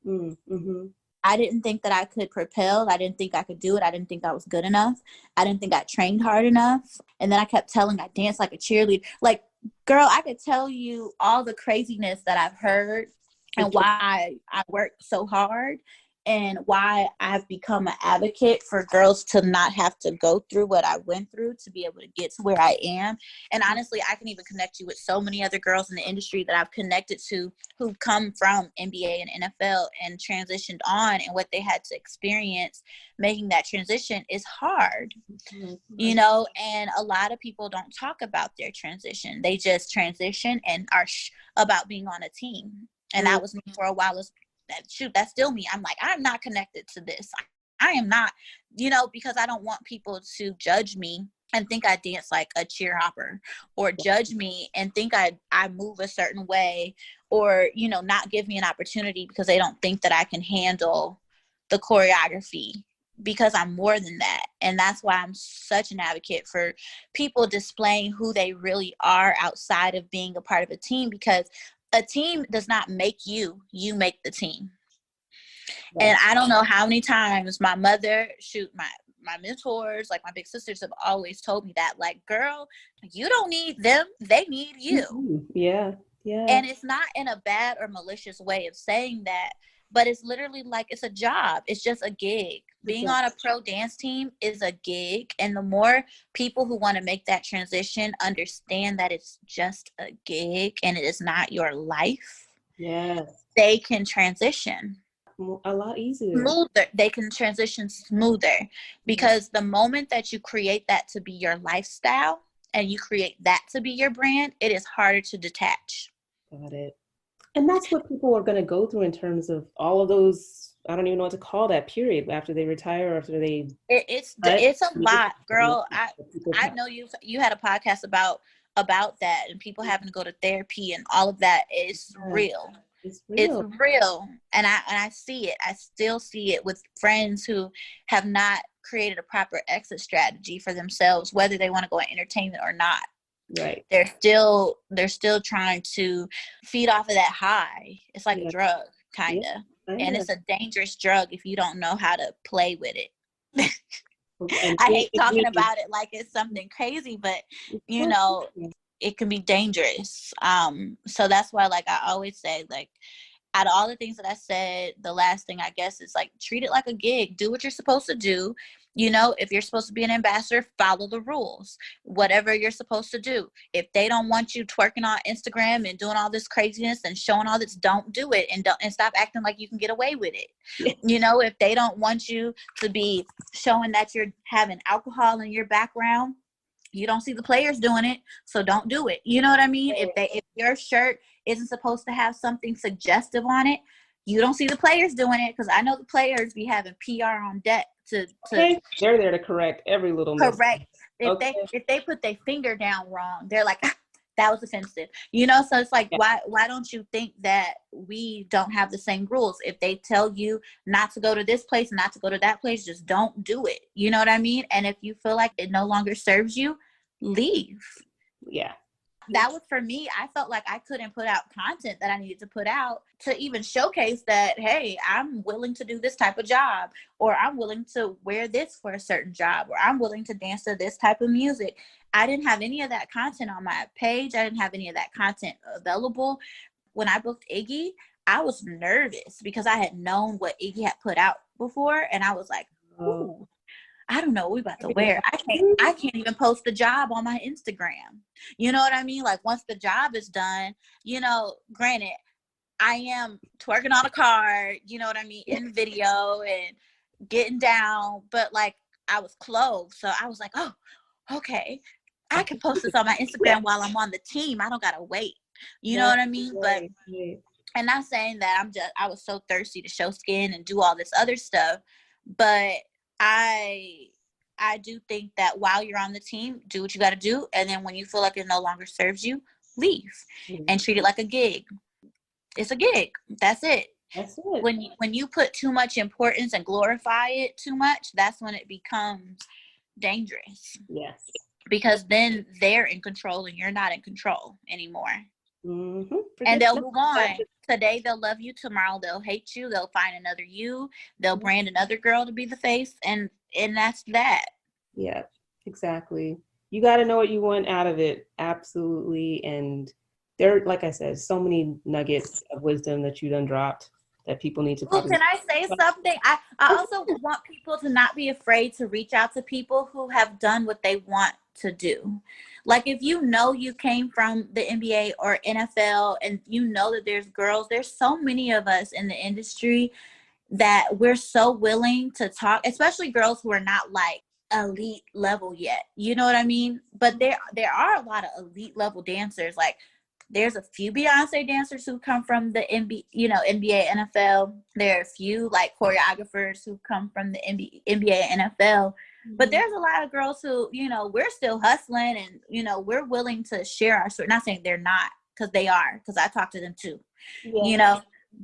Mm-hmm. I didn't think that I could propel. I didn't think I could do it. I didn't think I was good enough. I didn't think I trained hard enough. And then I kept telling I danced like a cheerleader. Like, girl, I could tell you all the craziness that I've heard and why I worked so hard. and why I've become an advocate for girls to not have to go through what I went through to be able to get to where I am. And honestly, I can even connect you with so many other girls in the industry that I've connected to who come from NBA and NFL and transitioned on, and what they had to experience making that transition is hard. You know, and a lot of people don't talk about their transition. They just transition and are about being on a team. And that was me for a while. That's still me. I'm like, I'm not connected to this. I am not, you know, because I don't want people to judge me and think I dance like a cheer hopper, or judge me and think I move a certain way, or, you know, not give me an opportunity because they don't think that I can handle the choreography, because I'm more than that. And that's why I'm such an advocate for people displaying who they really are outside of being a part of a team, because a team does not make you, you make the team. Right. And I don't know how many times my mother, my mentors, like my big sisters, have always told me that, like, girl, you don't need them, they need you. Yeah. And it's not in a bad or malicious way of saying that, but it's literally like, it's a job. It's just a gig. Being on a pro dance team is a gig. And the more people who want to make that transition understand that it's just a gig and it is not your life, they can transition a lot easier. Smoother. They can transition smoother, because the moment that you create that to be your lifestyle and you create that to be your brand, it is harder to detach. Got it. And that's what people are going to go through in terms of all of those, I don't even know what to call that period, after they retire, after they... It's a lot, girl. I know you had a podcast about that, and people having to go to therapy and all of that. Is real. It's real. And I see it. I still see it with friends who have not created a proper exit strategy for themselves, whether they want to go in entertainment or not. Right. They're still trying to feed off of that high. It's like a drug, kind of. And it's a dangerous drug if you don't know how to play with it. I hate talking about it like it's something crazy, but you know, it can be dangerous. So that's why, like, I always say, like, out of all the things that I said, the last thing I guess is, like, treat it like a gig. Do what you're supposed to do. You know, if you're supposed to be an ambassador, follow the rules. Whatever you're supposed to do. If they don't want you twerking on Instagram and doing all this craziness and showing all this, don't do it, and stop acting like you can get away with it. Yeah. You know, if they don't want you to be showing that you're having alcohol in your background, you don't see the players doing it, so don't do it. You know what I mean? If your shirt isn't supposed to have something suggestive on it, you don't see the players doing it, because I know the players be having PR on deck to they're there to correct every little correct. If they put their finger down wrong, they're like, that was offensive. You know, so it's like, why don't you think that we don't have the same rules? If they tell you not to go to this place, not to go to that place, just don't do it. You know what I mean? And if you feel like it no longer serves you, leave. Yeah. That was, for me, I felt like I couldn't put out content that I needed to put out to even showcase that, hey, I'm willing to do this type of job, or I'm willing to wear this for a certain job, or I'm willing to dance to this type of music. I didn't have any of that content on my page. I didn't have any of that content available. When I booked Iggy, I was nervous because I had known what Iggy had put out before, and I was like, ooh, I don't know what we about to wear. I can't even post the job on my Instagram. You know what I mean? Like, once the job is done, you know, granted, I am twerking on a card, you know what I mean, in video and getting down, but like, I was clothed. So I was like, oh, okay, I can post this on my Instagram while I'm on the team. I don't gotta wait. You know what I mean? But and not saying that I was so thirsty to show skin and do all this other stuff, but I do think that while you're on the team, do what you got to do. And then when you feel like it no longer serves you, leave and treat it like a gig. It's a gig. That's it. That's it. When you put too much importance and glorify it too much, that's when it becomes dangerous. Yes. Because then they're in control and you're not in control anymore. Mm-hmm. And they'll move on. Today they'll love you, tomorrow they'll hate you, they'll find another you, they'll brand another girl to be the face, and that's that. Yeah, exactly. You got to know what you want out of it. Absolutely. And there, like I said, so many nuggets of wisdom that you done dropped. that people need to Ooh, probably... can I say something? I also want people to not be afraid to reach out to people who have done what they want to do. Like if you know you came from the NBA or NFL and you know that there's so many of us in the industry that we're so willing to talk, especially girls who are not like elite level yet. You know what I mean? But there are a lot of elite level dancers. Like there's a few Beyonce dancers who come from the NBA, NFL. There are a few like choreographers who come from the NBA, NFL. But there's a lot of girls who, we're still hustling and, we're willing to share our story. Not saying they're not, because they are, because I talk to them too,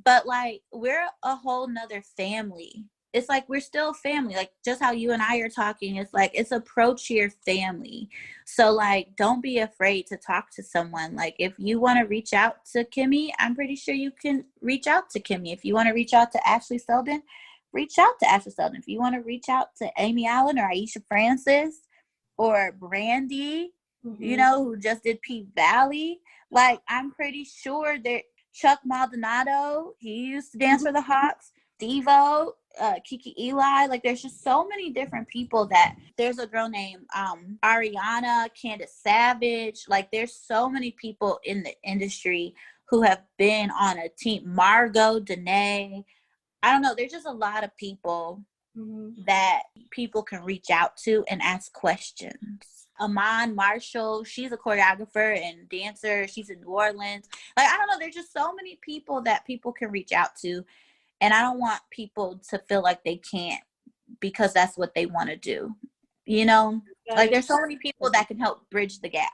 but like we're a whole nother family. It's like we're still family, like just how you and I are talking. It's like it's a pro cheer family. So like don't be afraid to talk to someone. Like if you want to reach out to Kimmy, I'm pretty sure you can reach out to Kimmy. If you want to reach out to Ashley Selden, reach out to Ashley Selden. If you want to reach out to Amy Allen or Aisha Francis or Brandy, who just did Peak Valley, like I'm pretty sure that Chuck Maldonado, he used to dance for the Hawks. Devo, Kiki Eli, like there's just so many different people. That there's a girl named Ariana, Candace Savage, like there's so many people in the industry who have been on a team. Margot, Danae, I don't know, there's just a lot of people that people can reach out to and ask questions. Amon Marshall, she's a choreographer and dancer. She's in New Orleans. Like, I don't know, there's just so many people that people can reach out to. And I don't want people to feel like they can't because that's what they want to do. Like there's so many people that can help bridge the gap.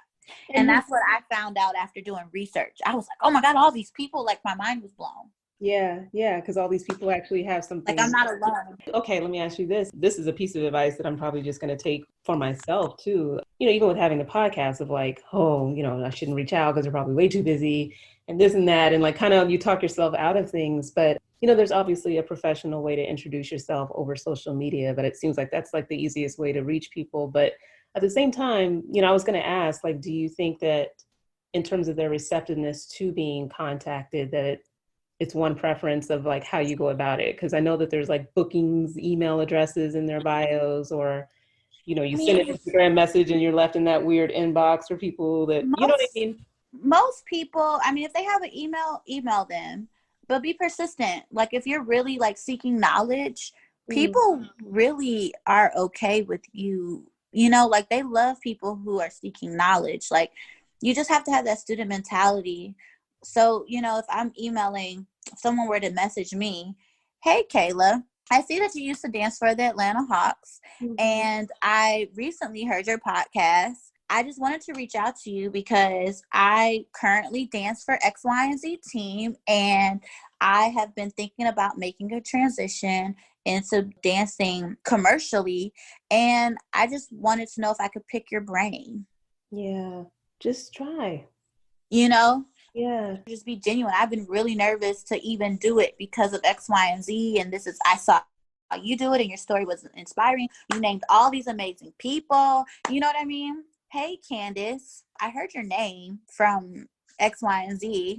And that's what I found out after doing research. I was like, oh my God, all these people, like my mind was blown. Yeah, because all these people actually have something. Like I'm not alone. Okay, let me ask you this. This is a piece of advice that I'm probably just going to take for myself too. Even with having the podcast of like, I shouldn't reach out because they're probably way too busy and this and that. And like kind of you talk yourself out of things. But, there's obviously a professional way to introduce yourself over social media, but it seems like that's like the easiest way to reach people. But at the same time, I was going to ask, like, do you think that in terms of their receptiveness to being contacted, that it's one preference of like how you go about it? Because I know that there's like bookings, email addresses in their bios, or, you send an Instagram message and you're left in that weird inbox for people that, you know what I mean? Most people, if they have an email them, but be persistent. Like if you're really like seeking knowledge, people really are okay with you, like they love people who are seeking knowledge. Like you just have to have that student mentality. So, if I'm emailing, if someone were to message me, hey, Kayla, I see that you used to dance for the Atlanta Hawks, and I recently heard your podcast. I just wanted to reach out to you because I currently dance for X, Y, and Z team, and I have been thinking about making a transition into dancing commercially, and I just wanted to know if I could pick your brain. Yeah, just try. Yeah, just be genuine. I've been really nervous to even do it because of X, Y, and Z. And I saw you do it and your story was inspiring. You named all these amazing people. You know what I mean? Hey, Candace, I heard your name from X, Y, and Z.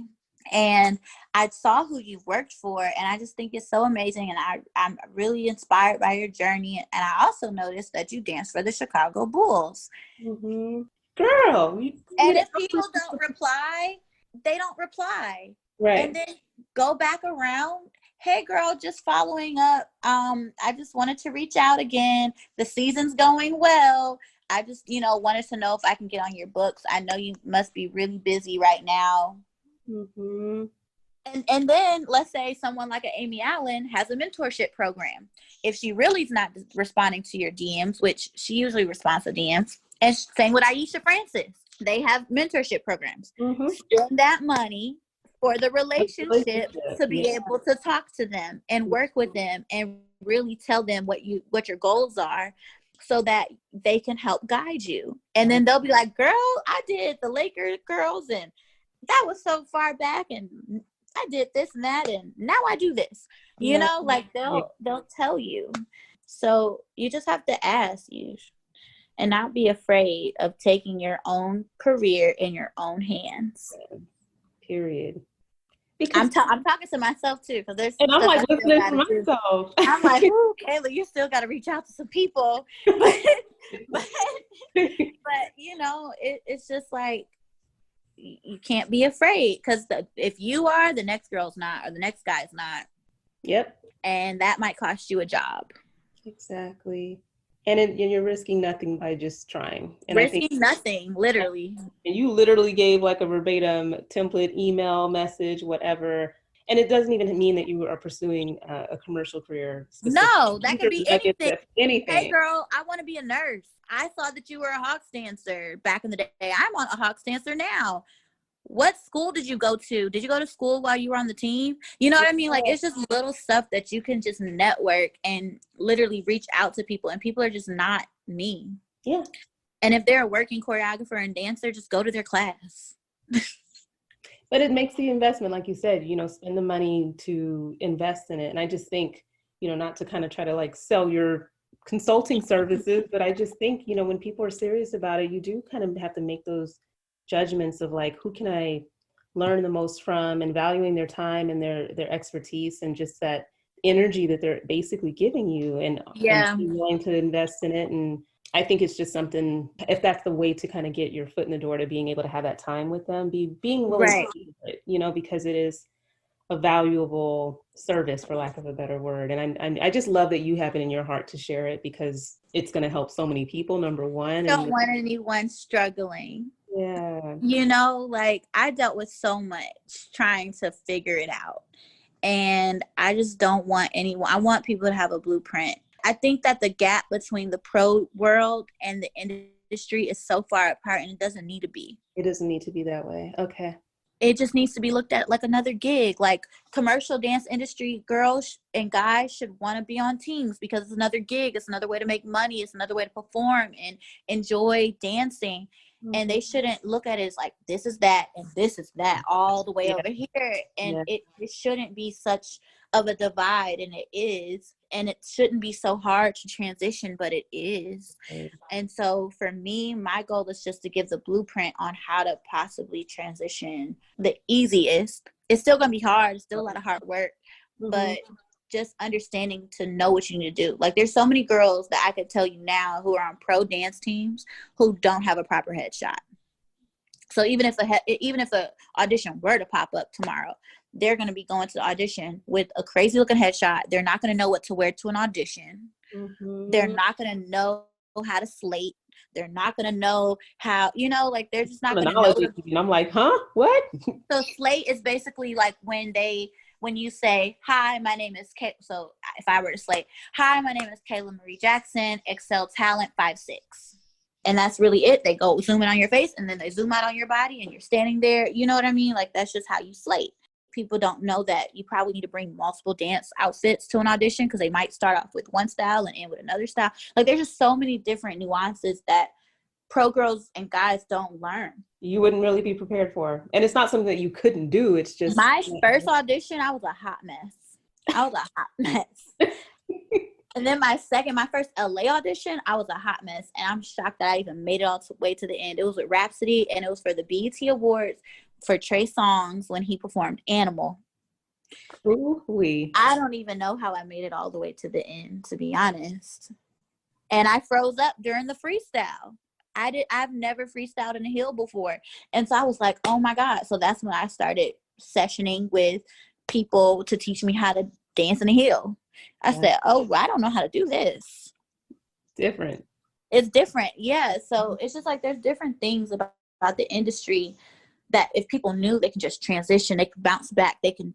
And I saw who you worked for. And I just think it's so amazing. And I'm really inspired by your journey. And I also noticed that you danced for the Chicago Bulls. Girl. And if people don't reply, they don't reply. Right. And then go back around. Hey girl, just following up. I just wanted to reach out again. The season's going well. I just, wanted to know if I can get on your books. I know you must be really busy right now. And then let's say someone like an Amy Allen has a mentorship program. If she really is not responding to your DMs, which she usually responds to DMs, and same with Aisha Francis, they have mentorship programs. Spend that money for the relationship to be able to talk to them and work with them and really tell them what your goals are so that they can help guide you. And then they'll be like, girl, I did the Lakers girls and that was so far back and I did this and that and now I do this. Like they'll tell you. So you just have to ask you and not be afraid of taking your own career in your own hands. Period. Because I'm talking to myself too, because there's and I'm stuff I like still listening to gotta do. myself. I'm like, ooh, Kayla, you still got to reach out to some people, but you know, it's just like you can't be afraid, because if you are, the next girl's not, or the next guy's not. Yep. And that might cost you a job. Exactly. And you're risking nothing by just trying. And Risking I think nothing, literally. and you literally gave like a verbatim template, email, message, whatever. And it doesn't even mean that you are pursuing a commercial career specifically. No, that could be anything. Anything. Hey, girl, I want to be a nurse. I saw that you were a Hawks dancer back in the day. I'm a Hawks dancer now. What school did you go to? Did you go to school while you were on the team? You know what I mean? Like, it's just little stuff that you can just network and literally reach out to people, and people are just not me. Yeah. And if they're a working choreographer and dancer, just go to their class. But it makes the investment, like you said, you know, spend the money to invest in it. And I just think, you know, not to kind of try to like sell your consulting services, but I just think, you know, when people are serious about it, you do kind of have to make those judgments of like, who can I learn the most from, and valuing their time and their expertise, and just that energy that they're basically giving you, and being willing to invest in it. And I think it's just something, if that's the way to kind of get your foot in the door to being able to have that time with them, being willing to do it, you know, because it is a valuable service, for lack of a better word. And I just love that you have it in your heart to share it, because it's going to help so many people, number one. Don't want anyone struggling. Yeah. You know, like, I dealt with so much trying to figure it out. And I just don't want anyone, I want people to have a blueprint. I think that the gap between the pro world and the industry is so far apart, and it doesn't need to be. It doesn't need to be that way. Okay. It just needs to be looked at like another gig. Like, commercial dance industry girls and guys should want to be on teams, because it's another gig. It's another way to make money. It's another way to perform and enjoy dancing. Mm-hmm. And they shouldn't look at it as like, this is that and this is that all the way over here. And it shouldn't be such of a divide, and it is. And it shouldn't be so hard to transition, but it is. And so for me, my goal is just to give the blueprint on how to possibly transition the easiest. It's still going to be hard. It's still a lot of hard work, but just understanding to know what you need to do. Like, there's so many girls that I could tell you now who are on pro dance teams who don't have a proper headshot. So even if a audition were to pop up tomorrow, they're going to be going to the audition with a crazy looking headshot. They're not going to know what to wear to an audition. Mm-hmm. They're not going to know how to slate. They're not going to know how, you know, like, they're just not going to know. And I'm like, huh? What? So slate is basically like when you say, hi, my name is Kay. So if I were to slate, hi, my name is Kayla Marie Jackson, Excel Talent 5'6". And that's really it. They go zoom in on your face, and then they zoom out on your body, and you're standing there. You know what I mean? Like, that's just how you slate. People don't know that you probably need to bring multiple dance outfits to an audition, because they might start off with one style and end with another style. Like, there's just so many different nuances that pro girls and guys don't learn. You wouldn't really be prepared for. And it's not something that you couldn't do. It's just my first audition, I was a hot mess. And then my first LA audition, I was a hot mess. And I'm shocked that I even made it all the way to the end. It was with Rhapsody, and it was for the BET Awards for Trey Songz when he performed Animal. Ooh-wee. I don't even know how I made it all the way to the end, to be honest. And I froze up during the freestyle. I've never freestyled in a hill before. And so I was like, oh my God. So that's when I started sessioning with people to teach me how to dance in a hill. I said, oh, I don't know how to do this. Different. It's different. Yeah. So it's just like, there's different things about the industry that if people knew, they can just transition, they can bounce back, they can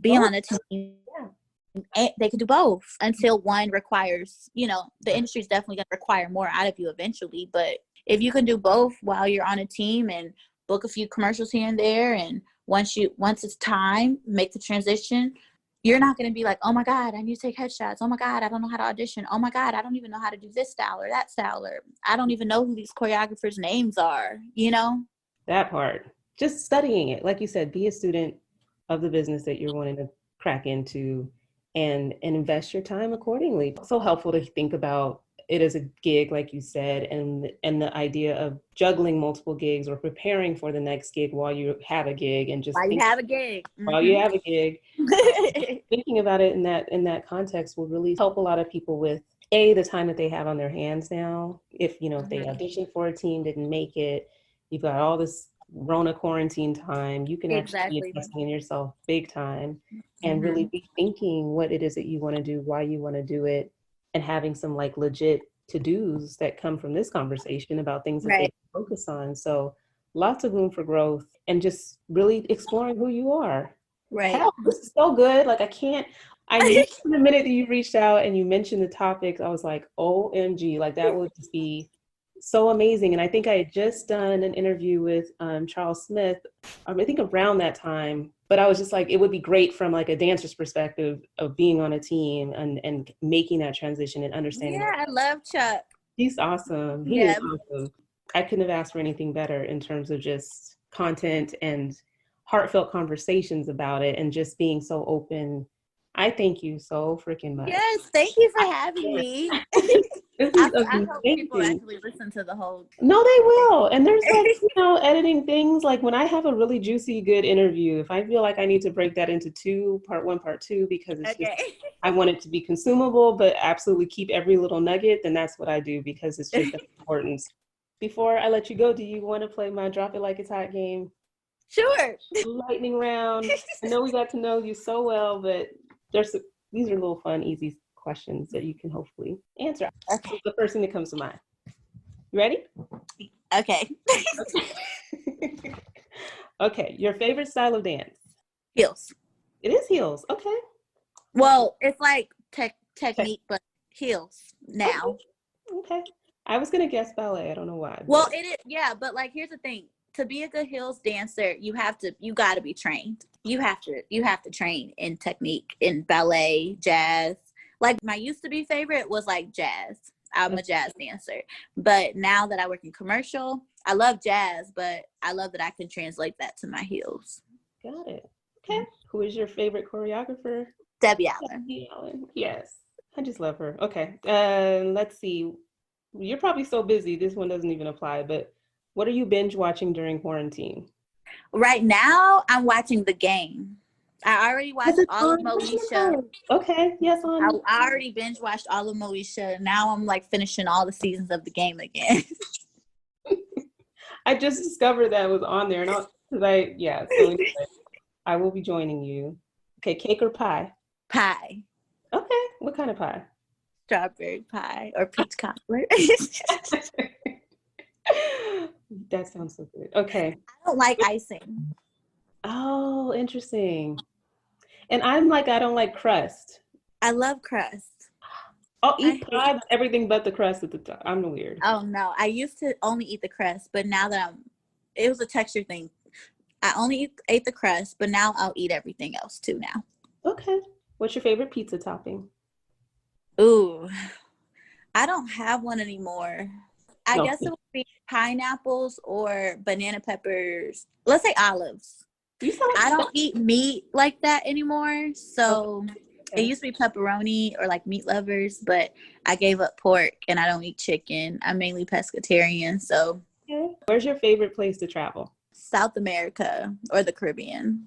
be on a team. Yeah. They can do both until one requires, you know, the industry is definitely going to require more out of you eventually. But if you can do both while you're on a team and book a few commercials here and there, and once it's time, make the transition, you're not going to be like, oh my God, I need to take headshots. Oh my God, I don't know how to audition. Oh my God, I don't even know how to do this style or that style, or I don't even know who these choreographers' names are, you know? That part. Just studying it. Like you said, be a student of the business that you're wanting to crack into, and invest your time accordingly. It's so helpful to think about it is a gig, like you said, and the idea of juggling multiple gigs or preparing for the next gig while you have a gig and just while you have a gig. While you have a gig. Thinking about it in that context will really help a lot of people with the time that they have on their hands now. If if they auditioned for a team, didn't make it, you've got all this Rona quarantine time. You can actually be investing in yourself big time and really be thinking what it is that you want to do, why you want to do it, and having some like legit to-dos that come from this conversation about things that they can focus on. So lots of room for growth and just really exploring who you are. Right. Hell, this is so good. Like I knew from the minute that you reached out and you mentioned the topics, I was like, OMG, like that would just be so amazing. And I think I had just done an interview with Charles Smith, I think around that time, but I was just like, it would be great from like a dancer's perspective of being on a team and making that transition and understanding. Yeah, I love Chuck. He's awesome. He is awesome. I couldn't have asked for anything better in terms of just content and heartfelt conversations about it and just being so open. I thank you so freaking much. Yes, thank you for having me. I hope people actually listen to the whole. No, they will. And there's like, editing things. Like when I have a really juicy, good interview, if I feel like I need to break that into two, part one, part two, because it's just, I want it to be consumable, but absolutely keep every little nugget, then that's what I do because it's just important. Before I let you go, do you want to play my Drop It Like It's Hot game? Sure. Lightning round. I know we got to know you so well, but these are little fun, easy questions that you can hopefully answer. That's the first thing that comes to mind. You ready? Okay. Okay. Your favorite style of dance? Heels. It is heels. Okay. Well, it's like technique, but heels now. Okay. I was gonna guess ballet. I don't know why. Well, it is. Yeah, but like, here's the thing. To be a good heels dancer, you got to be trained. You have to train in technique, in ballet, jazz. Like my used to be favorite was like jazz. I'm a jazz dancer. But now that I work in commercial, I love jazz, but I love that I can translate that to my heels. Got it. Okay. Who is your favorite choreographer? Debbie Allen. Debbie Allen. Yes. I just love her. Okay. Let's see. You're probably so busy. This one doesn't even apply, but what are you binge watching during quarantine? Right now, I'm watching The Game. I already watched all of Moesha. Okay, yes. I already binge watched all of Moesha. Now I'm like finishing all the seasons of The Game again. I just discovered that was on there, and so anyway, I will be joining you. Okay, cake or pie? Pie. Okay, what kind of pie? Strawberry pie or peach cobbler. That sounds so good. Okay. I don't like icing. Oh, interesting. And I'm like, I don't like crust. I love crust. I'll eat pie, but everything but the crust at the top. I'm weird. Oh no, I used to only eat the crust, but now that it was a texture thing. I only ate the crust, but now I'll eat everything else too now. Okay. What's your favorite pizza topping? Ooh, I don't have one anymore. I guess it would be pineapples or banana peppers. Let's say olives. I don't eat meat like that anymore. So it used to be pepperoni or like meat lovers, but I gave up pork and I don't eat chicken. I'm mainly pescatarian. So where's your favorite place to travel? South America or the Caribbean.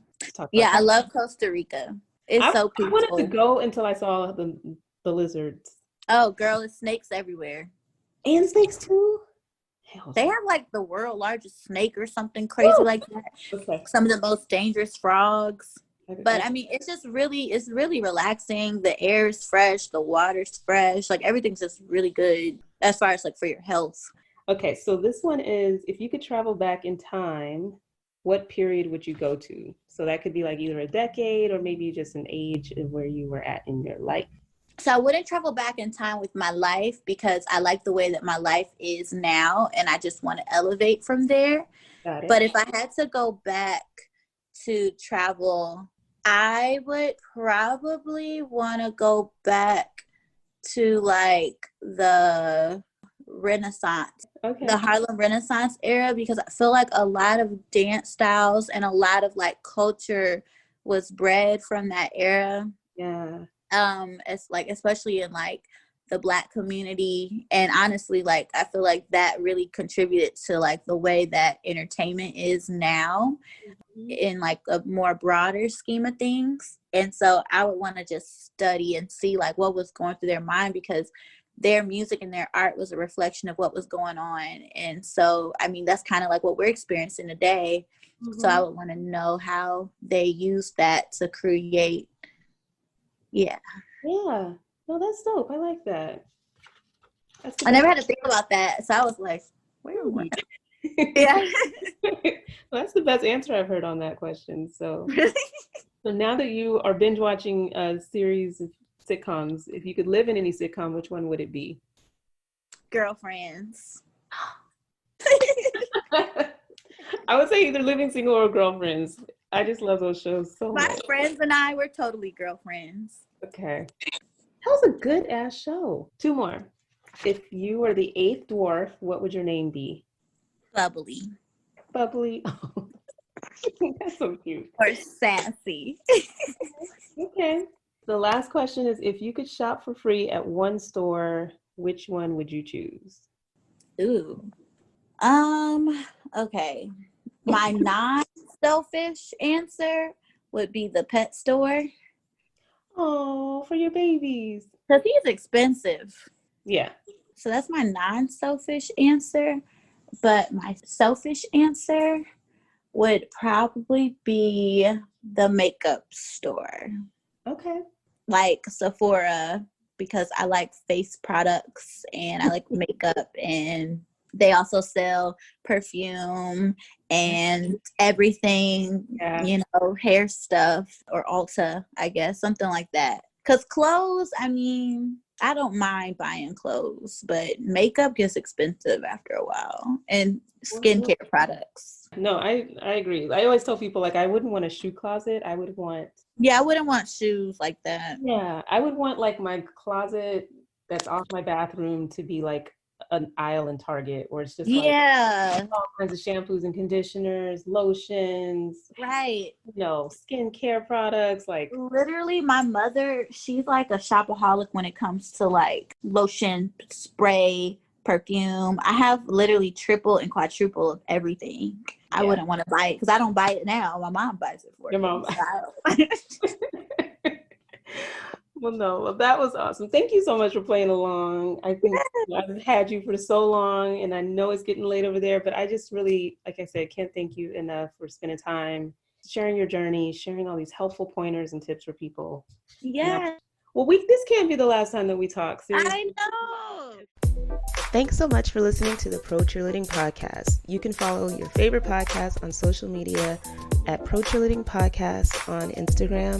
Yeah, I love Costa Rica. It's so peaceful. I wanted to go until I saw the lizards. Oh, girl, it's snakes everywhere. And snakes too? They have like the world's largest snake or something crazy like that. Okay. Some of the most dangerous frogs. But I mean, it's really relaxing. The air is fresh. The water's fresh. Like everything's just really good as far as like for your health. Okay. So this one is, if you could travel back in time, what period would you go to? So that could be like either a decade or maybe just an age of where you were at in your life. So I wouldn't travel back in time with my life because I like the way that my life is now and I just want to elevate from there. But if I had to go back to travel, I would probably want to go back to like the Renaissance, the Harlem Renaissance era, because I feel like a lot of dance styles and a lot of like culture was bred from that era. Yeah. It's like, especially in like the Black community. And honestly, like, I feel like that really contributed to like the way that entertainment is now in like a more broader scheme of things. And so I would want to just study and see like what was going through their mind, because their music and their art was a reflection of what was going on. And so, I mean, that's kind of like what we're experiencing today. So I would want to know how they use that to create. Yeah. No, that's dope. I like that. I never had to think about that. So I was like, where am I? Yeah. Well, that's the best answer I've heard on that question. So, so now that you are binge watching a series of sitcoms, if you could live in any sitcom, which one would it be? Girlfriends. I would say either Living Single or Girlfriends. I just love those shows so much. My friends and I were totally girlfriends. Okay. That was a good ass show. 2 more. If you were the 8th dwarf, what would your name be? Bubbly. Bubbly. Oh. That's so cute. Or sassy. Okay. The last question is, if you could shop for free at one store, which one would you choose? Ooh. Okay. My non-selfish answer would be the pet store. Oh, for your babies. Because he's expensive. Yeah. So that's my non-selfish answer. But my selfish answer would probably be the makeup store. Okay. Like Sephora, because I like face products and I like makeup, and they also sell perfume and everything, you know, hair stuff, or Ulta, I guess, something like that. Because clothes, I mean, I don't mind buying clothes, but makeup gets expensive after a while, and skincare products. No, I agree. I always tell people, like, I wouldn't want a shoe closet. I would want... Yeah, I wouldn't want shoes like that. Yeah, I would want, like, my closet that's off my bathroom to be, like, an aisle in Target, where it's just, like, all kinds of shampoos and conditioners, lotions. Right. You know, skincare products, like... Literally, my mother, she's, like, a shopaholic when it comes to, like, lotion, spray, perfume. I have literally triple and quadruple of everything. I wouldn't want to buy it because I don't buy it now. My mom buys it for me. Your mom. Well, no, well, that was awesome. Thank you so much for playing along. I think I've had you for so long, and I know it's getting late over there, but I just really, like I said, can't thank you enough for spending time, sharing your journey, sharing all these helpful pointers and tips for people. Yeah. Well, this can't be the last time that we talk. Seriously. I know. Thanks so much for listening to the Pro Cheerleading Podcast. You can follow your favorite podcast on social media at Pro Cheerleading Podcast on Instagram,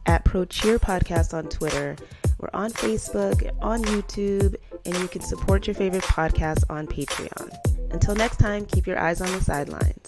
at Pro Cheer Podcast on Twitter. We're on Facebook, on YouTube, and you can support your favorite podcast on Patreon. Until next time, keep your eyes on the sideline.